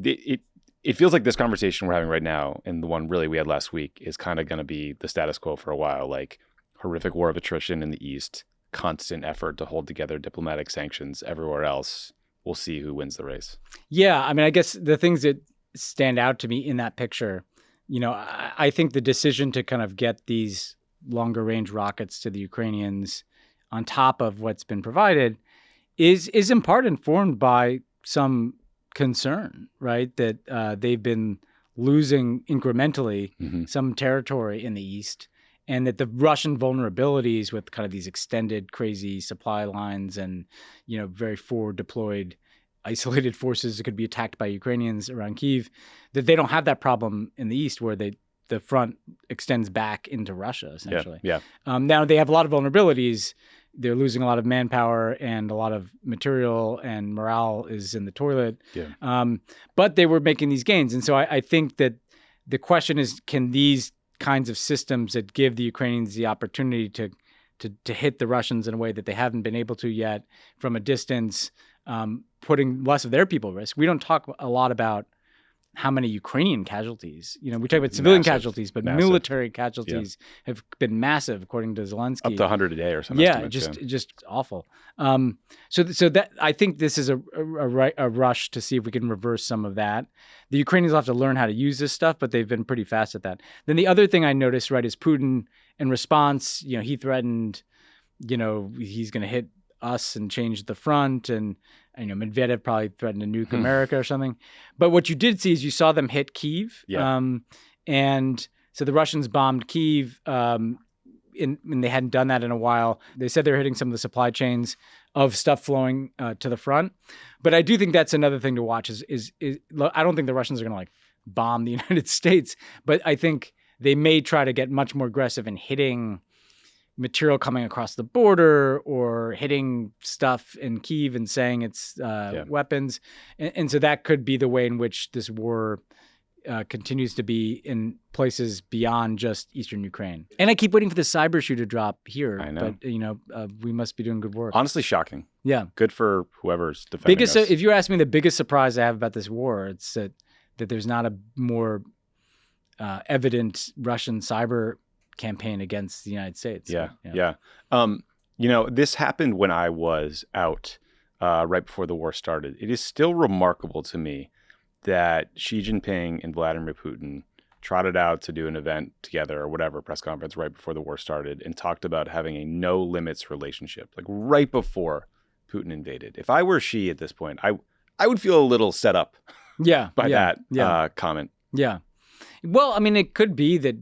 [SPEAKER 1] It feels like this conversation we're having right now, and the one really we had last week, is kind of going to be the status quo for a while. Like, horrific war of attrition in the East, constant effort to hold together diplomatic sanctions everywhere else. We'll see who wins the race.
[SPEAKER 2] Yeah, I mean, I guess the things that stand out to me in that picture, I think the decision to kind of get these longer range rockets to the Ukrainians on top of what's been provided is in part informed by some concern, right? That they've been losing incrementally some territory in the East, and that the Russian vulnerabilities with kind of these extended crazy supply lines and, very forward deployed isolated forces that could be attacked by Ukrainians around Kyiv, that they don't have that problem in the East where the front extends back into Russia, essentially.
[SPEAKER 1] Yeah.
[SPEAKER 2] Now they have a lot of vulnerabilities. They're losing a lot of manpower and a lot of material, and morale is in the toilet.
[SPEAKER 1] Yeah.
[SPEAKER 2] But they were making these gains. And so I think that the question is, can these kinds of systems that give the Ukrainians the opportunity to hit the Russians in a way that they haven't been able to yet from a distance, putting less of their people at risk? We don't talk a lot about how many Ukrainian casualties. We talk about civilian casualties, but military casualties have been massive, according to Zelensky.
[SPEAKER 1] Up to 100 a day or something.
[SPEAKER 2] Yeah, just awful. So that I think this is a rush to see if we can reverse some of that. The Ukrainians will have to learn how to use this stuff, but they've been pretty fast at that. Then the other thing I noticed, right, is Putin in response. He threatened, he's going to hit us and change the front, and Medvedev probably threatened to nuke America or something. But what you did see is you saw them hit Kyiv.
[SPEAKER 1] Yeah.
[SPEAKER 2] And so the Russians bombed Kyiv, and they hadn't done that in a while. They said they're hitting some of the supply chains of stuff flowing to the front. But I do think that's another thing to watch is I don't think the Russians are going to like bomb the United States, but I think they may try to get much more aggressive in hitting material coming across the border or hitting stuff in Kyiv and saying it's weapons. And so that could be the way in which this war continues to be in places beyond just Eastern Ukraine. And I keep waiting for the cyber shoe to drop here.
[SPEAKER 1] I know.
[SPEAKER 2] But, we must be doing good work.
[SPEAKER 1] Honestly, shocking.
[SPEAKER 2] Yeah.
[SPEAKER 1] Good for whoever's defending us.
[SPEAKER 2] If you ask me the biggest surprise I have about this war, it's that there's not a more evident Russian cyber campaign against the United States.
[SPEAKER 1] Yeah. This happened when I was out right before the war started. It is still remarkable to me that Xi Jinping and Vladimir Putin trotted out to do an event together or whatever, press conference right before the war started, and talked about having a no limits relationship, like right before Putin invaded. If I were Xi at this point, I would feel a little set up by that comment.
[SPEAKER 2] Yeah. Well, I mean, it could be that,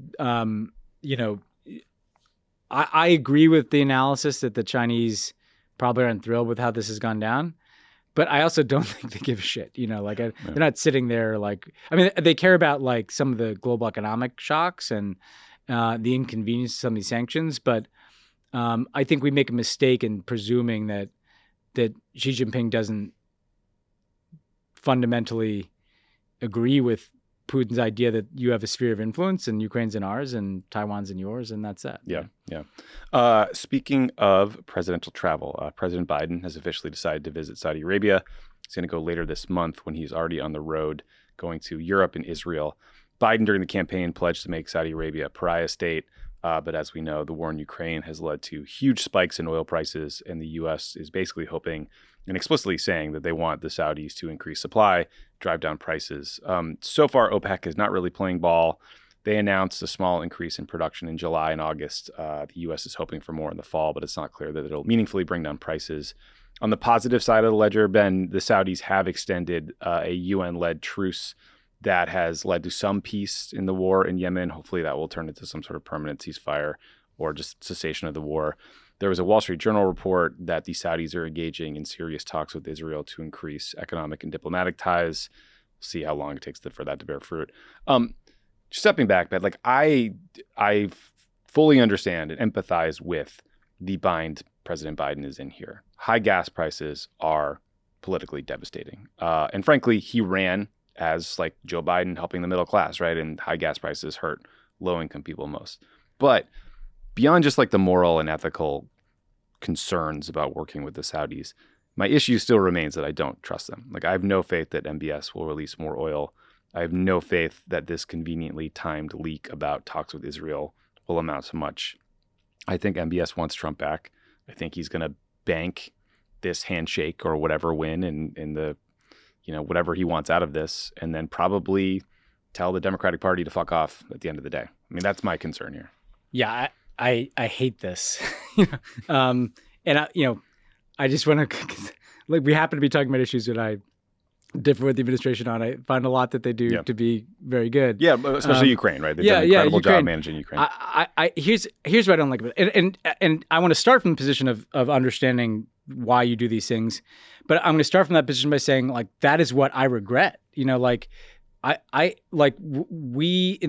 [SPEAKER 2] I agree with the analysis that the Chinese probably aren't thrilled with how this has gone down, but I also don't think they give a shit. They're not sitting there they care about like some of the global economic shocks and the inconvenience of some of these sanctions, but I think we make a mistake in presuming that Xi Jinping doesn't fundamentally agree with Putin's idea that you have a sphere of influence and Ukraine's in ours and Taiwan's in yours, and that's that.
[SPEAKER 1] Yeah. Speaking of presidential travel, President Biden has officially decided to visit Saudi Arabia. He's going to go later this month when he's already on the road going to Europe and Israel. Biden, during the campaign, pledged to make Saudi Arabia a pariah state. But as we know, the war in Ukraine has led to huge spikes in oil prices, and the U.S. is basically hoping and explicitly saying that they want the Saudis to increase supply, drive down prices. So far, OPEC is not really playing ball. They announced a small increase in production in July and August. The U.S. is hoping for more in the fall, but it's not clear that it'll meaningfully bring down prices. On the positive side of the ledger, Ben, the Saudis have extended a UN-led truce that has led to some peace in the war in Yemen. Hopefully that will turn into some sort of permanent ceasefire or just cessation of the war. There was a Wall Street Journal report that the Saudis are engaging in serious talks with Israel to increase economic and diplomatic ties. We'll see how long it takes for that to bear fruit. Stepping back, Ben, I fully understand and empathize with the bind President Biden is in here. High gas prices are politically devastating. And frankly, he ran as like Joe Biden helping the middle class, right? And high gas prices hurt low-income people most. But beyond just like the moral and ethical concerns about working with the Saudis, my issue still remains that I don't trust them. Like, I have no faith that MBS will release more oil. I have no faith that this conveniently timed leak about talks with Israel will amount to much. I think MBS wants Trump back. I think he's going to bank this handshake or whatever win in the, whatever he wants out of this, and then probably tell the Democratic Party to fuck off at the end of the day. I mean, that's my concern here.
[SPEAKER 2] Yeah, I hate this. And I just want to, like, we happen to be talking about issues that I differ with the administration on. I find a lot that they do to be very good.
[SPEAKER 1] Yeah, especially Ukraine, right? They've done an incredible job managing Ukraine.
[SPEAKER 2] Here's what I don't like about it. And I want to start from the position of understanding why you do these things. But I'm going to start from that position by saying, like, that is what I regret. We in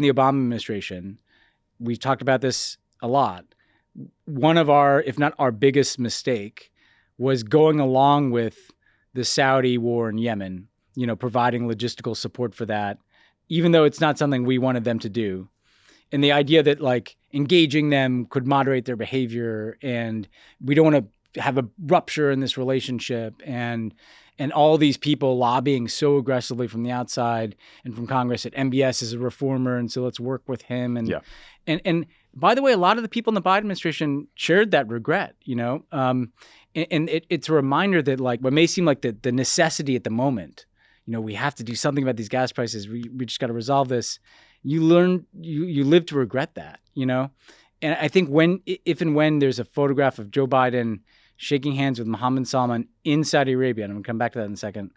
[SPEAKER 2] the Obama administration, we've talked about this a lot. One of our, if not our biggest mistake, was going along with the Saudi war in Yemen, providing logistical support for that, even though it's not something we wanted them to do. And the idea that, like, engaging them could moderate their behavior, and we don't want to have a rupture in this relationship, and all these people lobbying so aggressively from the outside and from Congress that MBS is a reformer, and so let's work with him. And by the way, a lot of the people in the Biden administration shared that regret, and it's a reminder that, like, what may seem like the necessity at the moment, we have to do something about these gas prices. We just got to resolve this. You live to regret that, And I think if and when there's a photograph of Joe Biden shaking hands with Mohammed Salman in Saudi Arabia, and I'm going to come back to that in a second,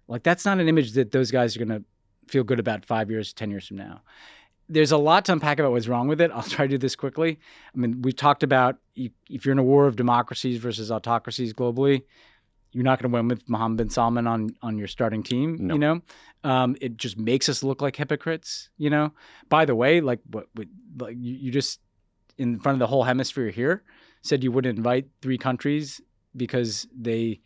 [SPEAKER 2] like, that's not an image that those guys are going to feel good about 5 years, 10 years from now. There's a lot to unpack about what's wrong with it. I'll try to do this quickly. I mean, we've talked about if you're in a war of democracies versus autocracies globally, you're not going to win with Mohammed bin Salman on your starting team.
[SPEAKER 1] No.
[SPEAKER 2] It just makes us look like hypocrites. By the way, like, you just in front of the whole hemisphere here said you wouldn't invite 3 countries because they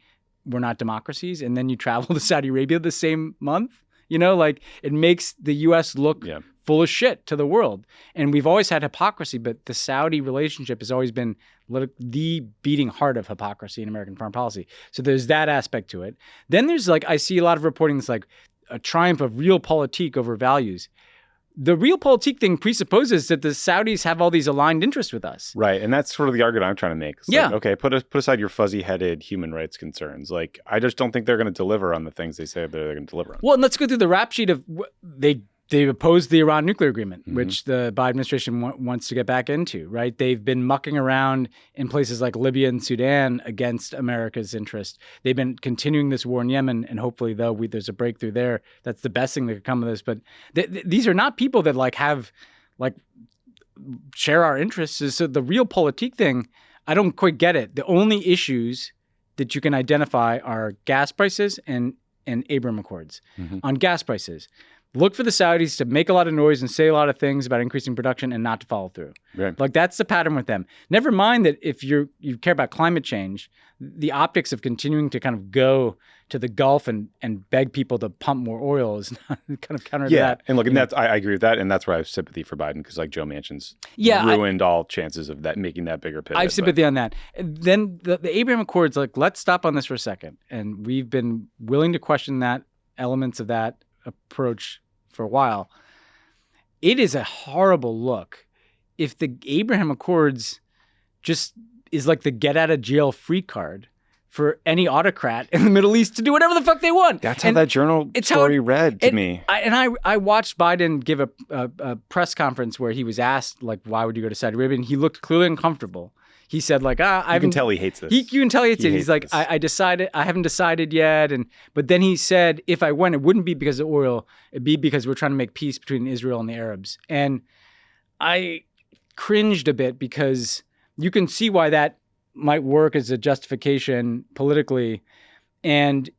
[SPEAKER 2] were not democracies, and then you travel to Saudi Arabia the same month. Like, it makes the U.S. look full of shit to the world. And we've always had hypocrisy, but the Saudi relationship has always been the beating heart of hypocrisy in American foreign policy. So there's that aspect to it. Then there's, like, I see a lot of reporting that's like a triumph of realpolitik over values. The realpolitik thing presupposes that the Saudis have all these aligned interests with us.
[SPEAKER 1] Right. And that's sort of the argument I'm trying to make. It's like, okay, put aside your fuzzy-headed human rights concerns. Like, I just don't think they're going to deliver on the things they say they're going to deliver on.
[SPEAKER 2] Well, and let's go through the rap sheet of they opposed the Iran nuclear agreement, which the Biden administration wants to get back into, right? They've been mucking around in places like Libya and Sudan against America's interest. They've been continuing this war in Yemen, and hopefully, though, there's a breakthrough there. That's the best thing that could come of this. But these are not people that, like, have, like, share our interests. So the realpolitik thing, I don't quite get it. The only issues that you can identify are gas prices and Abraham Accords. On gas prices, look for the Saudis to make a lot of noise and say a lot of things about increasing production and not to follow through.
[SPEAKER 1] Right.
[SPEAKER 2] Like, that's the pattern with them. Never mind that if you care about climate change, the optics of continuing to kind of go to the Gulf and beg people to pump more oil is kind of counter to that.
[SPEAKER 1] And look, and that's, I agree with that, and that's why I have sympathy for Biden, because, like, Joe Manchin's ruined all chances of that making that bigger pivot.
[SPEAKER 2] I have sympathy on that. And then the Abraham Accords, like, let's stop on this for a second. And we've been willing to question that, elements of that approach for a while. It is a horrible look if the Abraham Accords just is like the get out of jail free card for any autocrat in the Middle East to do whatever the fuck they want.
[SPEAKER 1] That's how that journal story read to me.
[SPEAKER 2] I watched Biden give a press conference where he was asked, like, why would you go to Saudi Arabia? And he looked clearly uncomfortable. He said, like, I
[SPEAKER 1] can tell he hates this.
[SPEAKER 2] You can tell he hates it. He's like, I haven't decided yet. But then he said, if I went, it wouldn't be because of oil. It'd be because we're trying to make peace between Israel and the Arabs. And I cringed a bit, because you can see why that might work as a justification politically. And,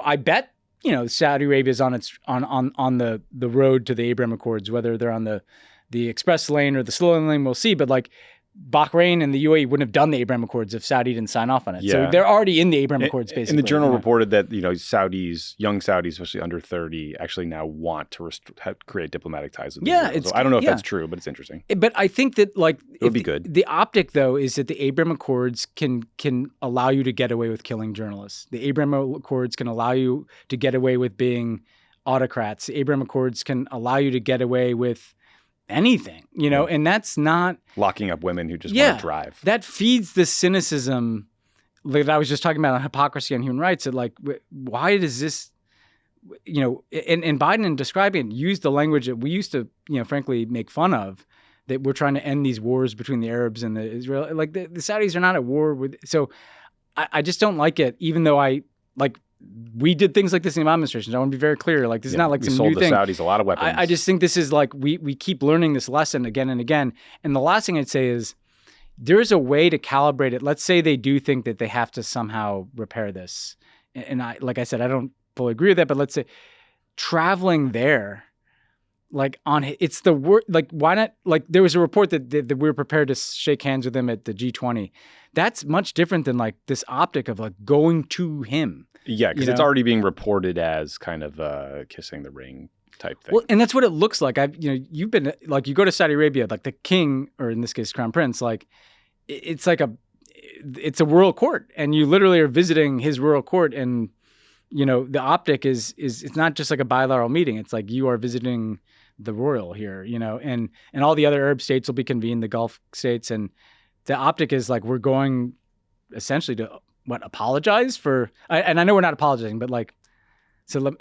[SPEAKER 2] I bet, Saudi Arabia is on the road to the Abraham Accords, whether they're on the express lane or the slow lane, we'll see. But, like, Bahrain and the UAE wouldn't have done the Abraham Accords if Saudi didn't sign off on it. So
[SPEAKER 1] Yeah.
[SPEAKER 2] they're already in the Abraham Accords, basically.
[SPEAKER 1] And the journal
[SPEAKER 2] you know.
[SPEAKER 1] reported that young Saudis, especially under 30, actually now want to create diplomatic ties with
[SPEAKER 2] Yeah,
[SPEAKER 1] Israel.
[SPEAKER 2] it's
[SPEAKER 1] So I don't know if
[SPEAKER 2] yeah.
[SPEAKER 1] that's true, but it's interesting.
[SPEAKER 2] But I think that like
[SPEAKER 1] It would be good.
[SPEAKER 2] The optic though is that the Abraham Accords can allow you to get away with killing journalists. The Abraham Accords can allow you to get away with being autocrats. The Abraham Accords can allow you to get away with anything, you know, and that's not
[SPEAKER 1] Locking up women who just want to drive.
[SPEAKER 2] That feeds the cynicism that I was just talking about on hypocrisy on human rights. That like, why does this, you know, and Biden in describing it used the language that we used to, you know, frankly make fun of, that we're trying to end these wars between the Arabs and the Israel. Like the Saudis are not at war with. So I just don't like it, even though we did things like this in the Obama administration. I want to be very clear. Like this is not like some new thing.
[SPEAKER 1] We sold the Saudis a lot of weapons.
[SPEAKER 2] I just think this is like we keep learning this lesson again and again. And the last thing I'd say is there is a way to calibrate it. Let's say they do think that they have to somehow repair this. And I, like I said, I don't fully agree with that. But let's say traveling there, like it's the word. Like why not? Like there was a report that we were prepared to shake hands with him at the G20. That's much different than like this optic of like going to him.
[SPEAKER 1] Yeah, because it's already being reported as kind of kissing the ring type thing.
[SPEAKER 2] Well, and that's what it looks like. You've been like, you go to Saudi Arabia, like the king, or in this case, crown prince, like it's a royal court, and you literally are visiting his royal court, and you know the optic is it's not just like a bilateral meeting. It's like you are visiting the royal here, you know, and all the other Arab states will be convened, the Gulf states, and the optic is like we're going essentially to apologize for, and I know we're not apologizing, but like, so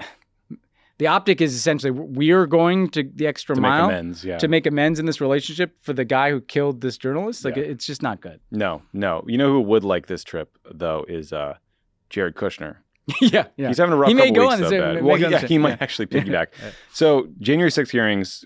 [SPEAKER 2] the optic is essentially we are going to the extra mile to make amends in this relationship for the guy who killed this journalist. Like it's just not good.
[SPEAKER 1] No. You know who would like this trip though is Jared Kushner.
[SPEAKER 2] Yeah.
[SPEAKER 1] He's having a rough couple weeks though, Ben. Well, he might actually piggyback. So January 6th hearings,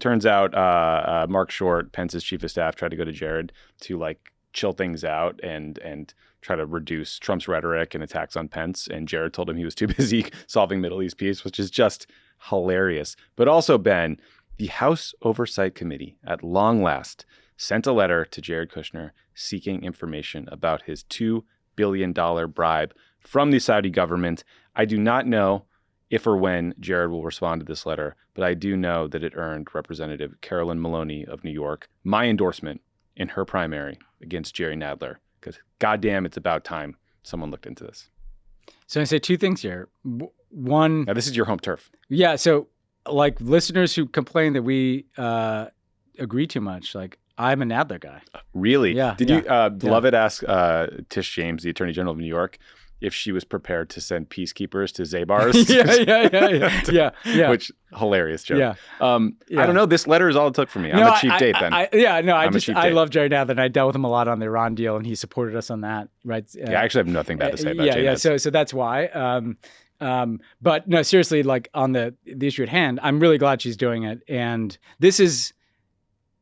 [SPEAKER 1] turns out Mark Short, Pence's chief of staff, tried to go to Jared to like chill things out and try to reduce Trump's rhetoric and attacks on Pence. And Jared told him he was too busy solving Middle East peace, which is just hilarious. But also, Ben, the House Oversight Committee, at long last, sent a letter to Jared Kushner seeking information about his $2 billion bribe from the Saudi government. I do not know if or when Jared will respond to this letter, but I do know that it earned Representative Carolyn Maloney of New York my endorsement in her primary against Jerry Nadler, because goddamn, it's about time someone looked into this.
[SPEAKER 2] So I say two things here. One,
[SPEAKER 1] now this is your home turf.
[SPEAKER 2] Yeah. So like listeners who complain that we agree too much, like I'm a Nadler guy.
[SPEAKER 1] Really?
[SPEAKER 2] Yeah.
[SPEAKER 1] Did you, Beloved ask Tish James, the Attorney General of New York, if she was prepared to send peacekeepers to Zabar's?
[SPEAKER 2] Yeah.
[SPEAKER 1] Which hilarious joke.
[SPEAKER 2] Yeah.
[SPEAKER 1] I don't know. This letter is all it took for me. I'm a cheap date, Ben.
[SPEAKER 2] I love Jerry Nadler, and I dealt with him a lot on the Iran deal, and he supported us on that, right?
[SPEAKER 1] I actually have nothing bad to say about Jay Naz.
[SPEAKER 2] So that's why. But no, seriously, like on the issue at hand, I'm really glad she's doing it, and this is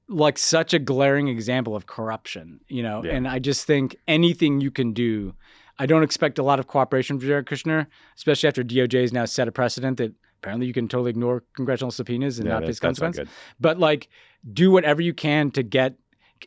[SPEAKER 2] like such a glaring example of corruption, you know. And I just think anything you can do. I don't expect a lot of cooperation from Jared Kushner, especially after DOJ has now set a precedent that apparently you can totally ignore congressional subpoenas and not face consequences. But like, do whatever you can to get.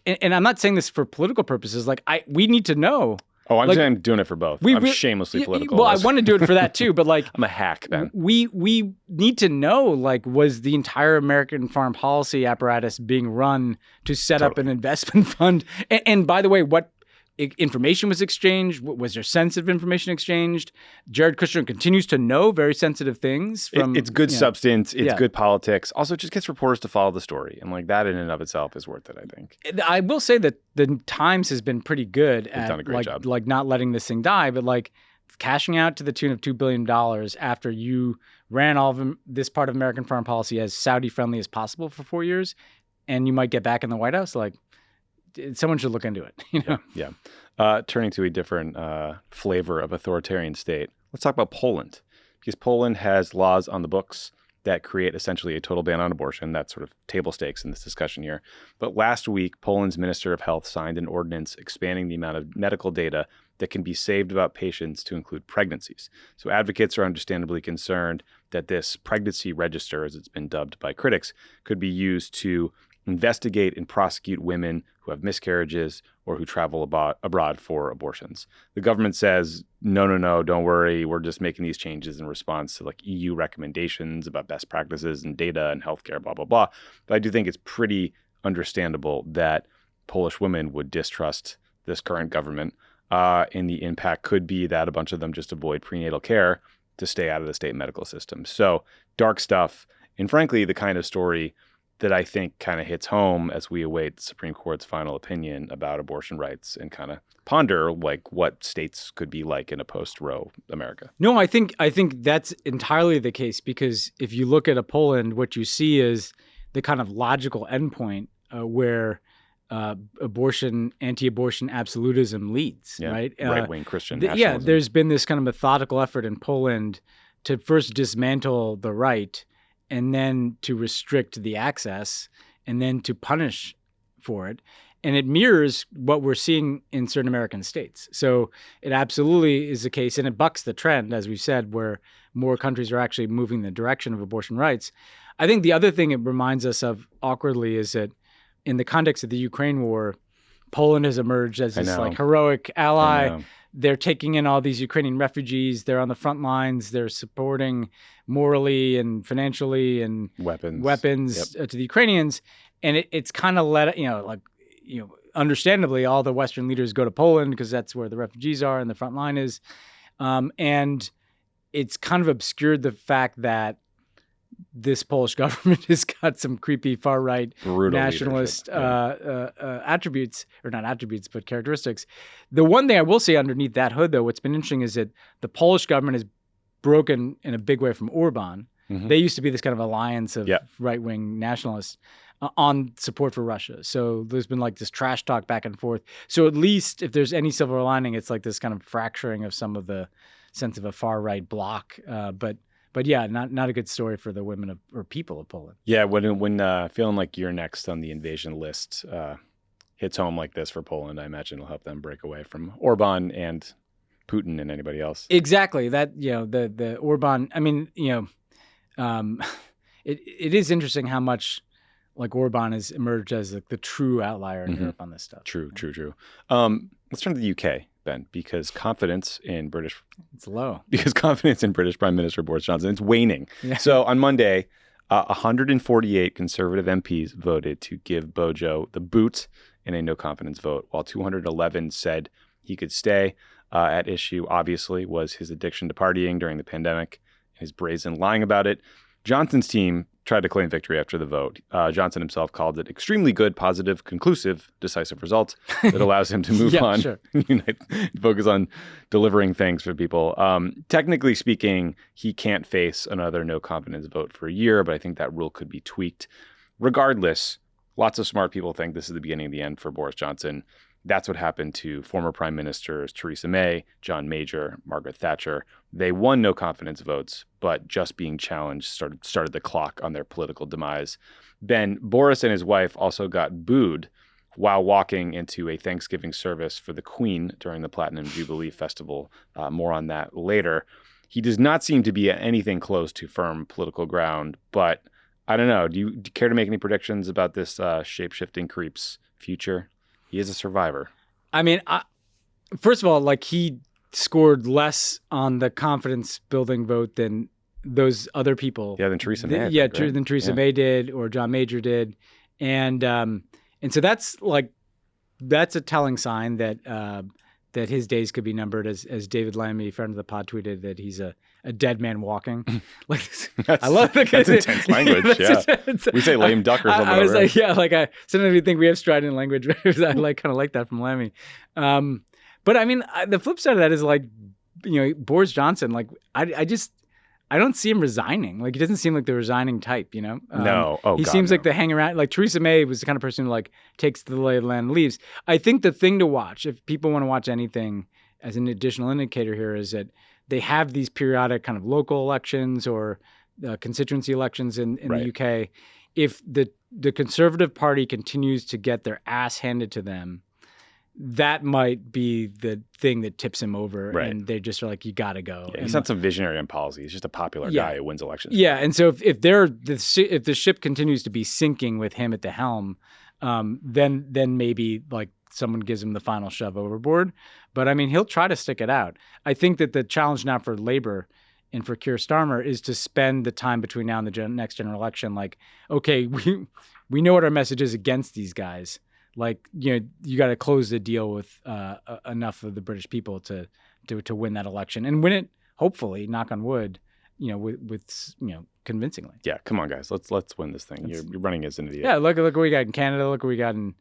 [SPEAKER 2] And I'm not saying this for political purposes. Like, we need to know.
[SPEAKER 1] Oh, I'm saying I'm doing it for both. I'm shamelessly political.
[SPEAKER 2] Well, I want to do it for that too, but like,
[SPEAKER 1] I'm a hack, Ben.
[SPEAKER 2] We need to know, like, was the entire American foreign policy apparatus being run to set up an investment fund? And by the way, what information was exchanged? Was there sensitive information exchanged? Jared Kushner continues to know very sensitive things.
[SPEAKER 1] It's good substance. It's good politics. Also, it just gets reporters to follow the story. And like that in and of itself is worth it, I think.
[SPEAKER 2] I will say that the Times has been pretty good at
[SPEAKER 1] done a great job.
[SPEAKER 2] Like not letting this thing die, but like cashing out to the tune of $2 billion after you ran all of this part of American foreign policy as Saudi friendly as possible for 4 years, and you might get back in the White House. Like, someone should look into it. You know?
[SPEAKER 1] Yeah. Turning to a different flavor of authoritarian state, let's talk about Poland, because Poland has laws on the books that create essentially a total ban on abortion. That's sort of table stakes in this discussion here. But last week, Poland's Minister of Health signed an ordinance expanding the amount of medical data that can be saved about patients to include pregnancies. So advocates are understandably concerned that this pregnancy register, as it's been dubbed by critics, could be used to investigate and prosecute women who have miscarriages or who travel abroad for abortions. The government says, no, don't worry. We're just making these changes in response to like EU recommendations about best practices and data and healthcare, blah, blah, blah. But I do think it's pretty understandable that Polish women would distrust this current government. And the impact could be that a bunch of them just avoid prenatal care to stay out of the state medical system. So dark stuff. And frankly, the kind of story that I think kind of hits home as we await the Supreme Court's final opinion about abortion rights and kind of ponder like what states could be like in a post-Roe America.
[SPEAKER 2] No, I think that's entirely the case, because if you look at Poland, what you see is the kind of logical endpoint where anti-abortion absolutism leads, right?
[SPEAKER 1] Right-wing Christian nationalism.
[SPEAKER 2] There's been this kind of methodical effort in Poland to first dismantle the right, and then to restrict the access, and then to punish for it. And it mirrors what we're seeing in certain American states. So it absolutely is the case, and it bucks the trend, as we've said, where more countries are actually moving in the direction of abortion rights. I think the other thing it reminds us of awkwardly is that in the context of the Ukraine war, Poland has emerged as this like heroic ally. They're taking in all these Ukrainian refugees. They're on the front lines. They're supporting morally and financially and weapons to the Ukrainians. And it's kind of understandably, all the Western leaders go to Poland because that's where the refugees are and the front line is. And it's kind of obscured the fact that this Polish government has got some creepy far-right nationalist attributes, or not attributes, but characteristics. The one thing I will say underneath that hood, though, what's been interesting is that the Polish government has broken in a big way from Orban. Mm-hmm. They used to be this kind of alliance of right-wing nationalists on support for Russia. So there's been like this trash talk back and forth. So at least if there's any silver lining, it's like this kind of fracturing of some of the sense of a far-right bloc. But yeah, not a good story for the women or people of Poland.
[SPEAKER 1] Yeah, when feeling like you're next on the invasion list hits home like this for Poland, I imagine it'll help them break away from Orban and Putin and anybody else.
[SPEAKER 2] Exactly. That, the Orban, I mean, it is interesting how much like Orban has emerged as like the true outlier in Europe on this stuff.
[SPEAKER 1] True. Let's turn to the UK, Ben, because confidence in British...
[SPEAKER 2] It's low.
[SPEAKER 1] Because confidence in British Prime Minister Boris Johnson, it's waning. Yeah. So on Monday, 148 Conservative MPs voted to give Bojo the boot in a no-confidence vote, while 211 said he could stay. At issue, obviously, was his addiction to partying during the pandemic, his brazen lying about it. Johnson's team tried to claim victory after the vote. Johnson himself called it extremely good, positive, conclusive, decisive result that allows him to move on, focus on delivering things for people. Technically speaking, he can't face another no confidence vote for a year, but I think that rule could be tweaked. Regardless, lots of smart people think this is the beginning of the end for Boris Johnson. That's what happened to former prime ministers Theresa May, John Major, Margaret Thatcher. They won no confidence votes, but just being challenged started the clock on their political demise. Ben, Boris and his wife also got booed while walking into a Thanksgiving service for the Queen during the Platinum Jubilee festival. More on that later. He does not seem to be at anything close to firm political ground, but I don't know. Do you care to make any predictions about this shape-shifting creep's future? He is a survivor.
[SPEAKER 2] I mean, first of all, like he scored less on the confidence building vote than those other people.
[SPEAKER 1] Yeah, than Theresa May.
[SPEAKER 2] Than Theresa May did or John Major did. And so that's a telling sign that his days could be numbered, as David Lammy, friend of the pod, tweeted that he's a dead man walking. I love that.
[SPEAKER 1] That's intense language. We say lame duck or something.
[SPEAKER 2] I was like, sometimes we think we have strident language. I kind of like that from Lammy. But I mean, the flip side of that is like, Boris Johnson. Like, I don't see him resigning. Like, he doesn't seem like the resigning type.
[SPEAKER 1] No.
[SPEAKER 2] He seems like the hang around. Like Theresa May was the kind of person who like takes the lay of the land and leaves. I think the thing to watch, if people want to watch anything as an additional indicator here, is that they have these periodic kind of local elections or constituency elections in the UK. If the Conservative Party continues to get their ass handed to them, that might be the thing that tips him over,
[SPEAKER 1] Right.
[SPEAKER 2] and they just are like, you got to go.
[SPEAKER 1] Yeah,
[SPEAKER 2] And
[SPEAKER 1] he's not some visionary on policy. He's just a popular guy who wins elections.
[SPEAKER 2] Yeah, and so if the ship continues to be sinking with him at the helm, then maybe like someone gives him the final shove overboard. But I mean, he'll try to stick it out. I think that the challenge now for Labor and for Keir Starmer is to spend the time between now and the next general election, like, okay, we know what our message is against these guys. Like, you know, you got to close the deal with enough of the British people to win that election and win it, hopefully, knock on wood, you know, with convincingly.
[SPEAKER 1] Yeah, come on, guys, let's win this thing. You're running as an idiot.
[SPEAKER 2] Yeah, look what we got in Canada. Look what we got in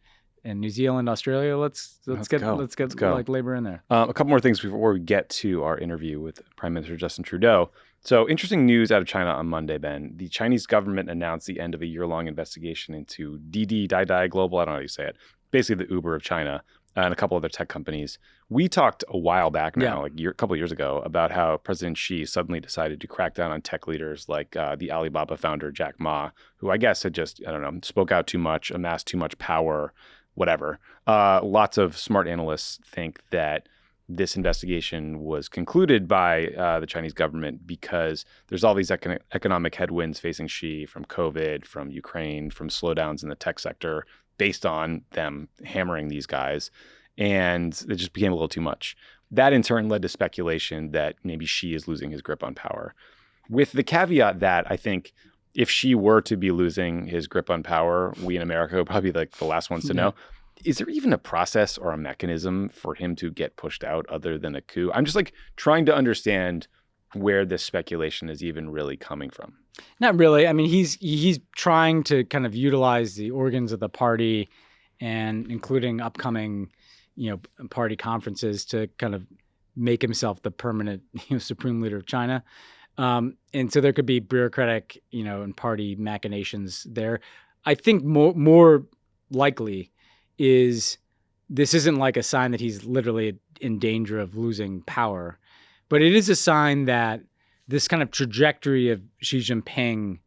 [SPEAKER 2] New Zealand, Australia. Let's get like Labor in there.
[SPEAKER 1] A couple more things before we get to our interview with Prime Minister Justin Trudeau. So interesting news out of China on Monday, Ben. The Chinese government announced the end of a year-long investigation into Didi Global. I don't know how you say it. Basically the Uber of China and a couple other tech companies. We talked a while back now, a couple of years ago, about how President Xi suddenly decided to crack down on tech leaders like the Alibaba founder Jack Ma, who I guess had just, spoke out too much, amassed too much power, whatever. Lots of smart analysts think that this investigation was concluded by the Chinese government because there's all these economic headwinds facing Xi from COVID, from Ukraine, from slowdowns in the tech sector based on them hammering these guys. And it just became a little too much. That in turn led to speculation that maybe Xi is losing his grip on power. With the caveat that I think if Xi were to be losing his grip on power, we in America would probably be like the last ones to know. Is there even a process or a mechanism for him to get pushed out other than a coup? I'm just like trying to understand where this speculation is even really coming from.
[SPEAKER 2] Not really. I mean, he's trying to kind of utilize the organs of the party, and including upcoming, party conferences to kind of make himself the permanent, supreme leader of China. And so there could be bureaucratic, and party machinations there. I think more likely is this isn't like a sign that he's literally in danger of losing power, but it is a sign that this kind of trajectory of Xi Jinping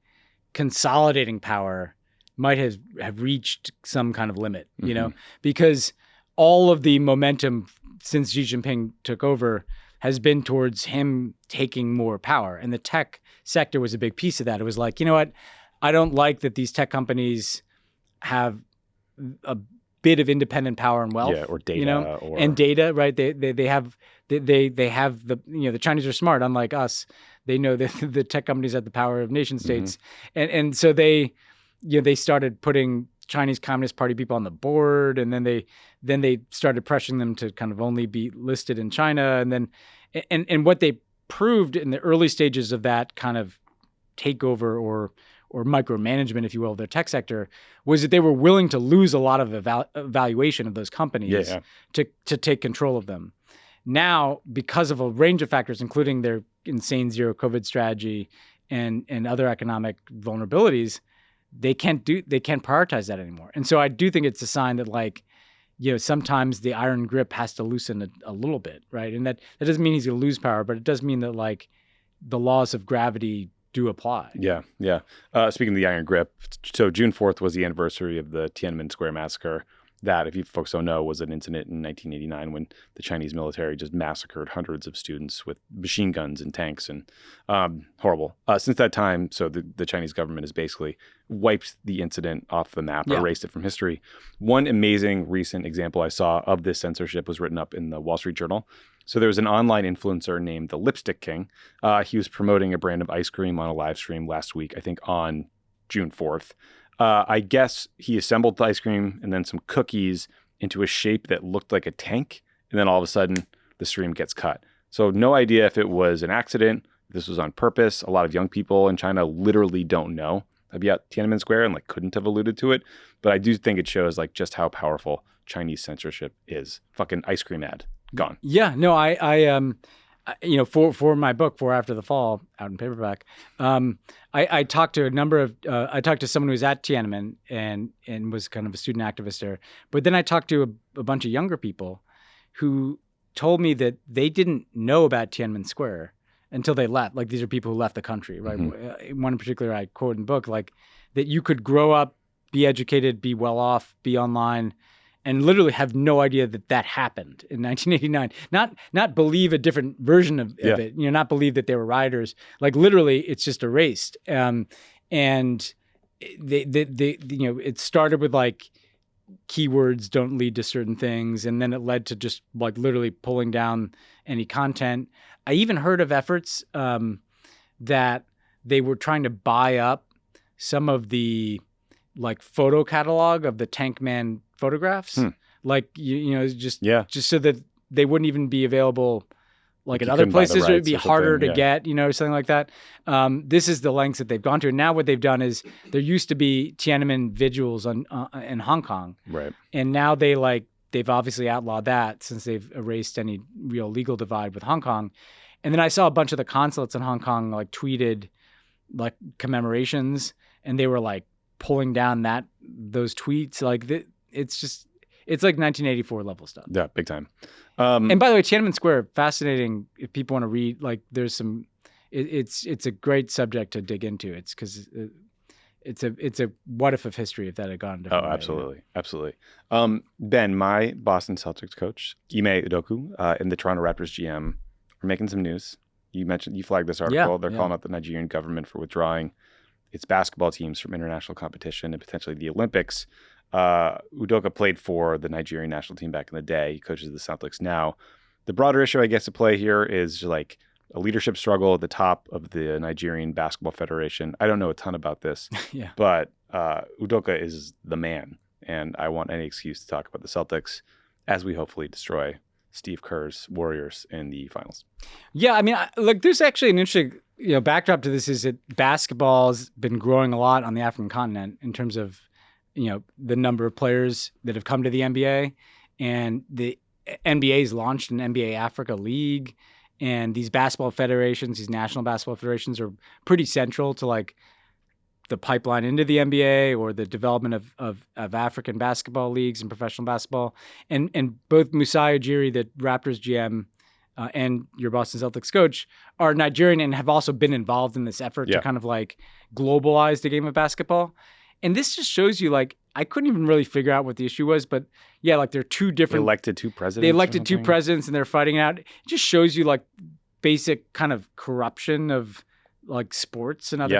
[SPEAKER 2] consolidating power might have reached some kind of limit, because all of the momentum since Xi Jinping took over has been towards him taking more power. And the tech sector was a big piece of that. It was like, you know what? I don't like that these tech companies have a bit of independent power and wealth,
[SPEAKER 1] or data,
[SPEAKER 2] and data, right? They have the the Chinese are smart, unlike us. They know that the tech companies have the power of nation states, and so they started putting Chinese Communist Party people on the board, and then they started pressuring them to kind of only be listed in China, and what they proved in the early stages of that kind of takeover or micromanagement, if you will, of their tech sector, was that they were willing to lose a lot of valuation of those companies to take control of them. Now, because of a range of factors, including their insane zero COVID strategy and other economic vulnerabilities, they can't prioritize that anymore. And so I do think it's a sign that sometimes the iron grip has to loosen a little bit, right? And that doesn't mean he's going to lose power, but it does mean that the laws of gravity do apply.
[SPEAKER 1] Yeah. Speaking of the iron grip, so June 4th was the anniversary of the Tiananmen Square massacre. That, if you folks don't know, was an incident in 1989 when the Chinese military just massacred hundreds of students with machine guns and tanks, and horrible. Since that time, so the Chinese government has basically wiped the incident off the map, erased it from history. One amazing recent example I saw of this censorship was written up in the Wall Street Journal. So there was an online influencer named the Lipstick King. He was promoting a brand of ice cream on a live stream last week, I think on June 4th. I guess he assembled the ice cream and then some cookies into a shape that looked like a tank. And then all of a sudden, the stream gets cut. So no idea if it was an accident, if this was on purpose. A lot of young people in China literally don't know about Tiananmen Square and couldn't have alluded to it. But I do think it shows just how powerful Chinese censorship is. Fucking ice cream ad. Gone.
[SPEAKER 2] Yeah, no, I for my book, For After the Fall, out in paperback, I talked to I talked to someone who was at Tiananmen and was kind of a student activist there. But then I talked to a bunch of younger people who told me that they didn't know about Tiananmen Square until they left. These are people who left the country, right? Mm-hmm. One in particular I quote in the book, that you could grow up, be educated, be well off, be online, and literally have no idea that that happened in 1989. Not believe a different version of it. You know, not believe that they were rioters. Like literally, it's just erased. And they you know, it started with like keywords don't lead to certain things, and then it led to just like literally pulling down any content. I even heard of efforts that they were trying to buy up some of the like photo catalog of the Tank Man photographs, like you know, just so that they wouldn't even be available like at other places, or it'd be harder to get, you know, something like that. This is the lengths that they've gone to. And now what they've done is there used to be Tiananmen vigils in Hong Kong,
[SPEAKER 1] right?
[SPEAKER 2] And now they've obviously outlawed that since they've erased any real legal divide with Hong Kong. And then I saw a bunch of the consulates in Hong Kong like tweeted like commemorations, and they were like pulling down those tweets. Like it's like 1984 level stuff.
[SPEAKER 1] Yeah, big time.
[SPEAKER 2] And by the way, Tiananmen Square, fascinating. If people want to read, like, there's some. It's a great subject to dig into. It's because it's a what if of history if that had gone different.
[SPEAKER 1] Oh,
[SPEAKER 2] way.
[SPEAKER 1] absolutely. Ben, my Boston Celtics coach, Ime Udoka, and the Toronto Raptors GM are making some news. You flagged this article. They're calling out the Nigerian government for withdrawing its basketball teams from international competition and potentially the Olympics. Udoka played for the Nigerian national team back in the day. He coaches the Celtics now. The broader issue, I guess, at play here is like a leadership struggle at the top of the Nigerian Basketball Federation. I don't know a ton about this, but Udoka is the man, and I want any excuse to talk about the Celtics as we hopefully destroy Steve Kerr's Warriors in the finals.
[SPEAKER 2] Yeah, I mean, look, there's actually an interesting backdrop to this is that basketball's been growing a lot on the African continent in terms of the number of players that have come to the NBA, and the NBA's launched an NBA Africa League, and these basketball federations, these national basketball federations are pretty central to like the pipeline into the NBA or the development of African basketball leagues and professional basketball. And both Musa Ujiri, the Raptors GM, and your Boston Celtics coach are Nigerian and have also been involved in this effort to kind of like globalize the game of basketball. And this just shows you, like, I couldn't even really figure out what the issue was, but yeah, like they're two different.
[SPEAKER 1] They elected two presidents.
[SPEAKER 2] They elected two presidents, and they're fighting it out. It just shows you like basic kind of corruption of like sports and other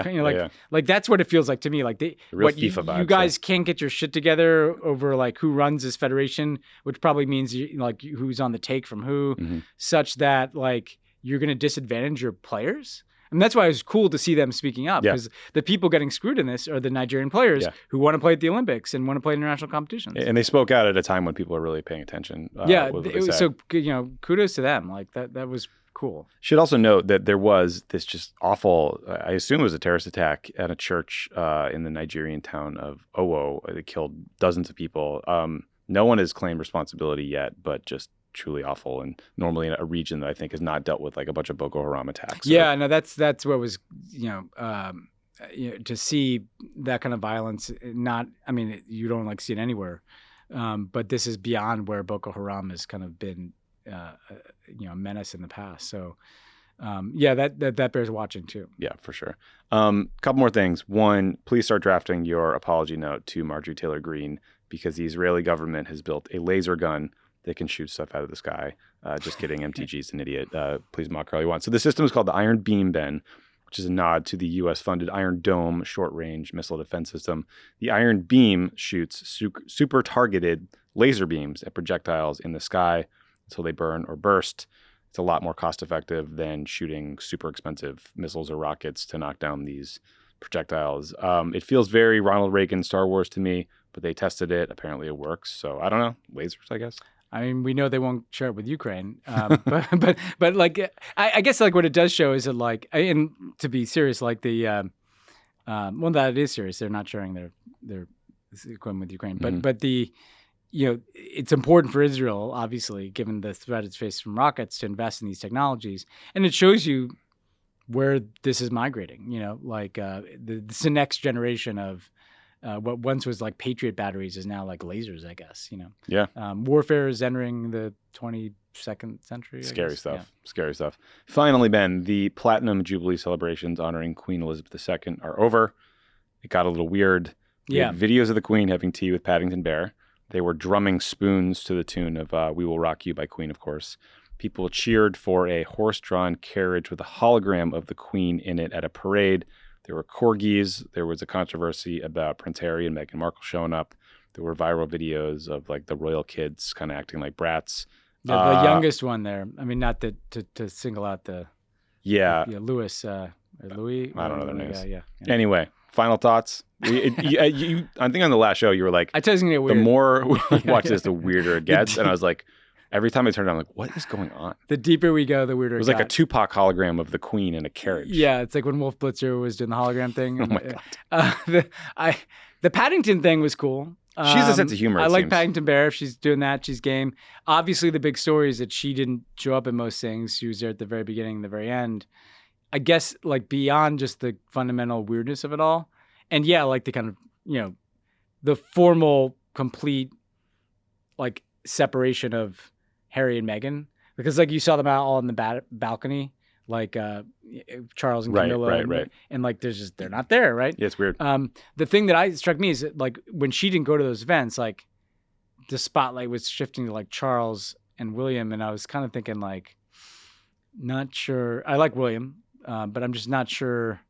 [SPEAKER 2] like that's what it feels like to me. Like you guys can't get your shit together over like who runs this federation, which probably means like who's on the take from who, such that like you're going to disadvantage your players. And that's why it was cool to see them speaking up, because the people getting screwed in this are the Nigerian players who want to play at the Olympics and want to play international competitions.
[SPEAKER 1] And they spoke out at a time when people are really paying attention.
[SPEAKER 2] So kudos to them. Like that was cool.
[SPEAKER 1] Should also note that there was this just awful, I assume it was a terrorist attack at a church in the Nigerian town of Owo that killed dozens of people. No one has claimed responsibility yet, but just truly awful, and normally in a region that I think has not dealt with like a bunch of Boko Haram attacks.
[SPEAKER 2] That's what was to see that kind of violence. You don't like see it anywhere, but this is beyond where Boko Haram has kind of been a menace in the past. So that bears watching too. Yeah,
[SPEAKER 1] for sure. Couple more things. One, please start drafting your apology note to Marjorie Taylor Greene, because the Israeli government has built a laser gun that can shoot stuff out of the sky. Just kidding. MTG's an idiot. Please mock her all you want. So the system is called the Iron Beam, Ben, which is a nod to the U.S.-funded Iron Dome short-range missile defense system. The Iron Beam shoots super targeted laser beams at projectiles in the sky until they burn or burst. It's a lot more cost-effective than shooting super expensive missiles or rockets to knock down these projectiles. It feels very Ronald Reagan Star Wars to me, but they tested it. Apparently it works. So I don't know. Lasers, I guess.
[SPEAKER 2] I mean, we know they won't share it with Ukraine, but like, I guess like what it does show is that like, and to be serious, like that it is serious. They're not sharing their equipment with Ukraine, but it's important for Israel, obviously, given the threat it's faced from rockets, to invest in these technologies, and it shows you where this is migrating. This is the next generation of. What once was like Patriot batteries is now like lasers, I guess, warfare is entering the 22nd century.
[SPEAKER 1] Scary stuff. Finally, Ben, the Platinum Jubilee celebrations honoring Queen Elizabeth II are over. It got a little weird. We had videos of the Queen having tea with Paddington Bear. They were drumming spoons to the tune of We Will Rock You by Queen, of course. People cheered for a horse-drawn carriage with a hologram of the Queen in it at a parade. There were corgis. There was a controversy about Prince Harry and Meghan Markle showing up. There were viral videos of like the royal kids kind of acting like brats.
[SPEAKER 2] The youngest one there. I mean, not to single out the Louis. Louis.
[SPEAKER 1] I don't know their names.
[SPEAKER 2] Yeah.
[SPEAKER 1] Anyway, final thoughts. I think on the last show you were like,
[SPEAKER 2] I told you it's gonna get
[SPEAKER 1] the
[SPEAKER 2] weird.
[SPEAKER 1] more we watch this, the weirder it gets. And I was like, every time I turned around, I'm like, what is going on?
[SPEAKER 2] The deeper we go, the weirder
[SPEAKER 1] It was
[SPEAKER 2] it
[SPEAKER 1] like a
[SPEAKER 2] got.
[SPEAKER 1] Tupac hologram of the Queen in a carriage.
[SPEAKER 2] Yeah, it's like when Wolf Blitzer was doing the hologram thing.
[SPEAKER 1] Oh my God.
[SPEAKER 2] The Paddington thing was cool.
[SPEAKER 1] She has a sense of humor.
[SPEAKER 2] I
[SPEAKER 1] it
[SPEAKER 2] like
[SPEAKER 1] seems.
[SPEAKER 2] Paddington Bear. If she's doing that, she's game. Obviously, the big story is that she didn't show up in most things. She was there at the very beginning and the very end. I guess like beyond just the fundamental weirdness of it all. And yeah, like the kind of, the formal, complete, like separation of Harry and Meghan. Because like you saw them out all on the balcony, like Charles and Camilla.
[SPEAKER 1] Right.
[SPEAKER 2] And like they're not there, right?
[SPEAKER 1] Yeah, it's weird.
[SPEAKER 2] The thing that struck me is that like when she didn't go to those events, like the spotlight was shifting to like Charles and William. And I was kind of thinking like, not sure. I like William, but I'm just not sure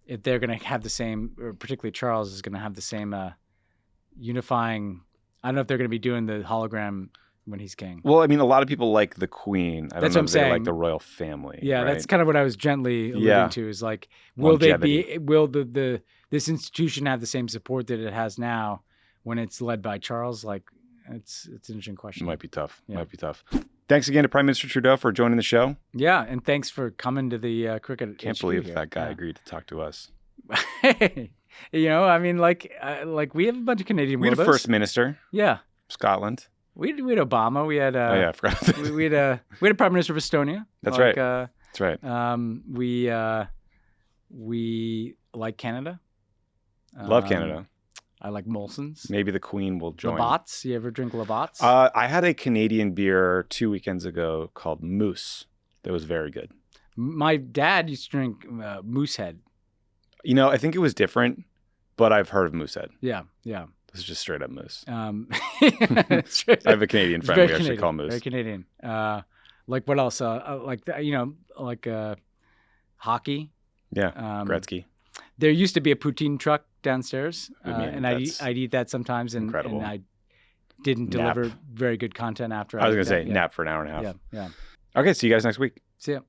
[SPEAKER 2] if they're going to have the same, or particularly Charles is going to have the same unifying. I don't know if they're going to be doing the hologram when he's king.
[SPEAKER 1] Well, I mean, a lot of people like the Queen. I don't
[SPEAKER 2] That's
[SPEAKER 1] know
[SPEAKER 2] what I'm
[SPEAKER 1] if they like
[SPEAKER 2] saying.
[SPEAKER 1] the royal family.
[SPEAKER 2] Yeah,
[SPEAKER 1] right?
[SPEAKER 2] that's kind of what I was gently alluding to. Is like, will this institution have the same support that it has now when it's led by Charles? Like, it's an interesting question.
[SPEAKER 1] It might be tough.
[SPEAKER 2] Yeah.
[SPEAKER 1] Might be tough. Thanks again to Prime Minister Trudeau for joining the show.
[SPEAKER 2] Yeah, and thanks for coming to the cricket.
[SPEAKER 1] Can't
[SPEAKER 2] HQ
[SPEAKER 1] believe
[SPEAKER 2] here.
[SPEAKER 1] that guy agreed to talk to us.
[SPEAKER 2] I mean, like we have a bunch of Canadian.
[SPEAKER 1] We had a
[SPEAKER 2] weirdos.
[SPEAKER 1] first minister,
[SPEAKER 2] Yeah,
[SPEAKER 1] Scotland.
[SPEAKER 2] we had Obama. We had
[SPEAKER 1] I forgot.
[SPEAKER 2] we had a prime minister of Estonia.
[SPEAKER 1] That's
[SPEAKER 2] like,
[SPEAKER 1] right. That's right.
[SPEAKER 2] We like Canada.
[SPEAKER 1] Love Canada.
[SPEAKER 2] I like Molson's.
[SPEAKER 1] Maybe the Queen will join.
[SPEAKER 2] Labatt's. You ever drink Labatt's?
[SPEAKER 1] I had a Canadian beer 2 weekends ago called Moose. That was very good.
[SPEAKER 2] My dad used to drink Moosehead.
[SPEAKER 1] I think it was different, but I've heard of Moosehead.
[SPEAKER 2] Yeah.
[SPEAKER 1] This is just straight up Moose.
[SPEAKER 2] I
[SPEAKER 1] I have a Canadian friend we actually call Moose.
[SPEAKER 2] Very Canadian. Like what else? Like hockey.
[SPEAKER 1] Yeah, Gretzky.
[SPEAKER 2] There used to be a poutine truck downstairs,
[SPEAKER 1] I mean,
[SPEAKER 2] and I'd eat that sometimes, and
[SPEAKER 1] incredible.
[SPEAKER 2] I didn't
[SPEAKER 1] Nap.
[SPEAKER 2] deliver very good content after.
[SPEAKER 1] I was going
[SPEAKER 2] ate
[SPEAKER 1] to say
[SPEAKER 2] that.
[SPEAKER 1] nap for an hour and a half.
[SPEAKER 2] Yeah.
[SPEAKER 1] Okay, see you guys next week.
[SPEAKER 2] See ya.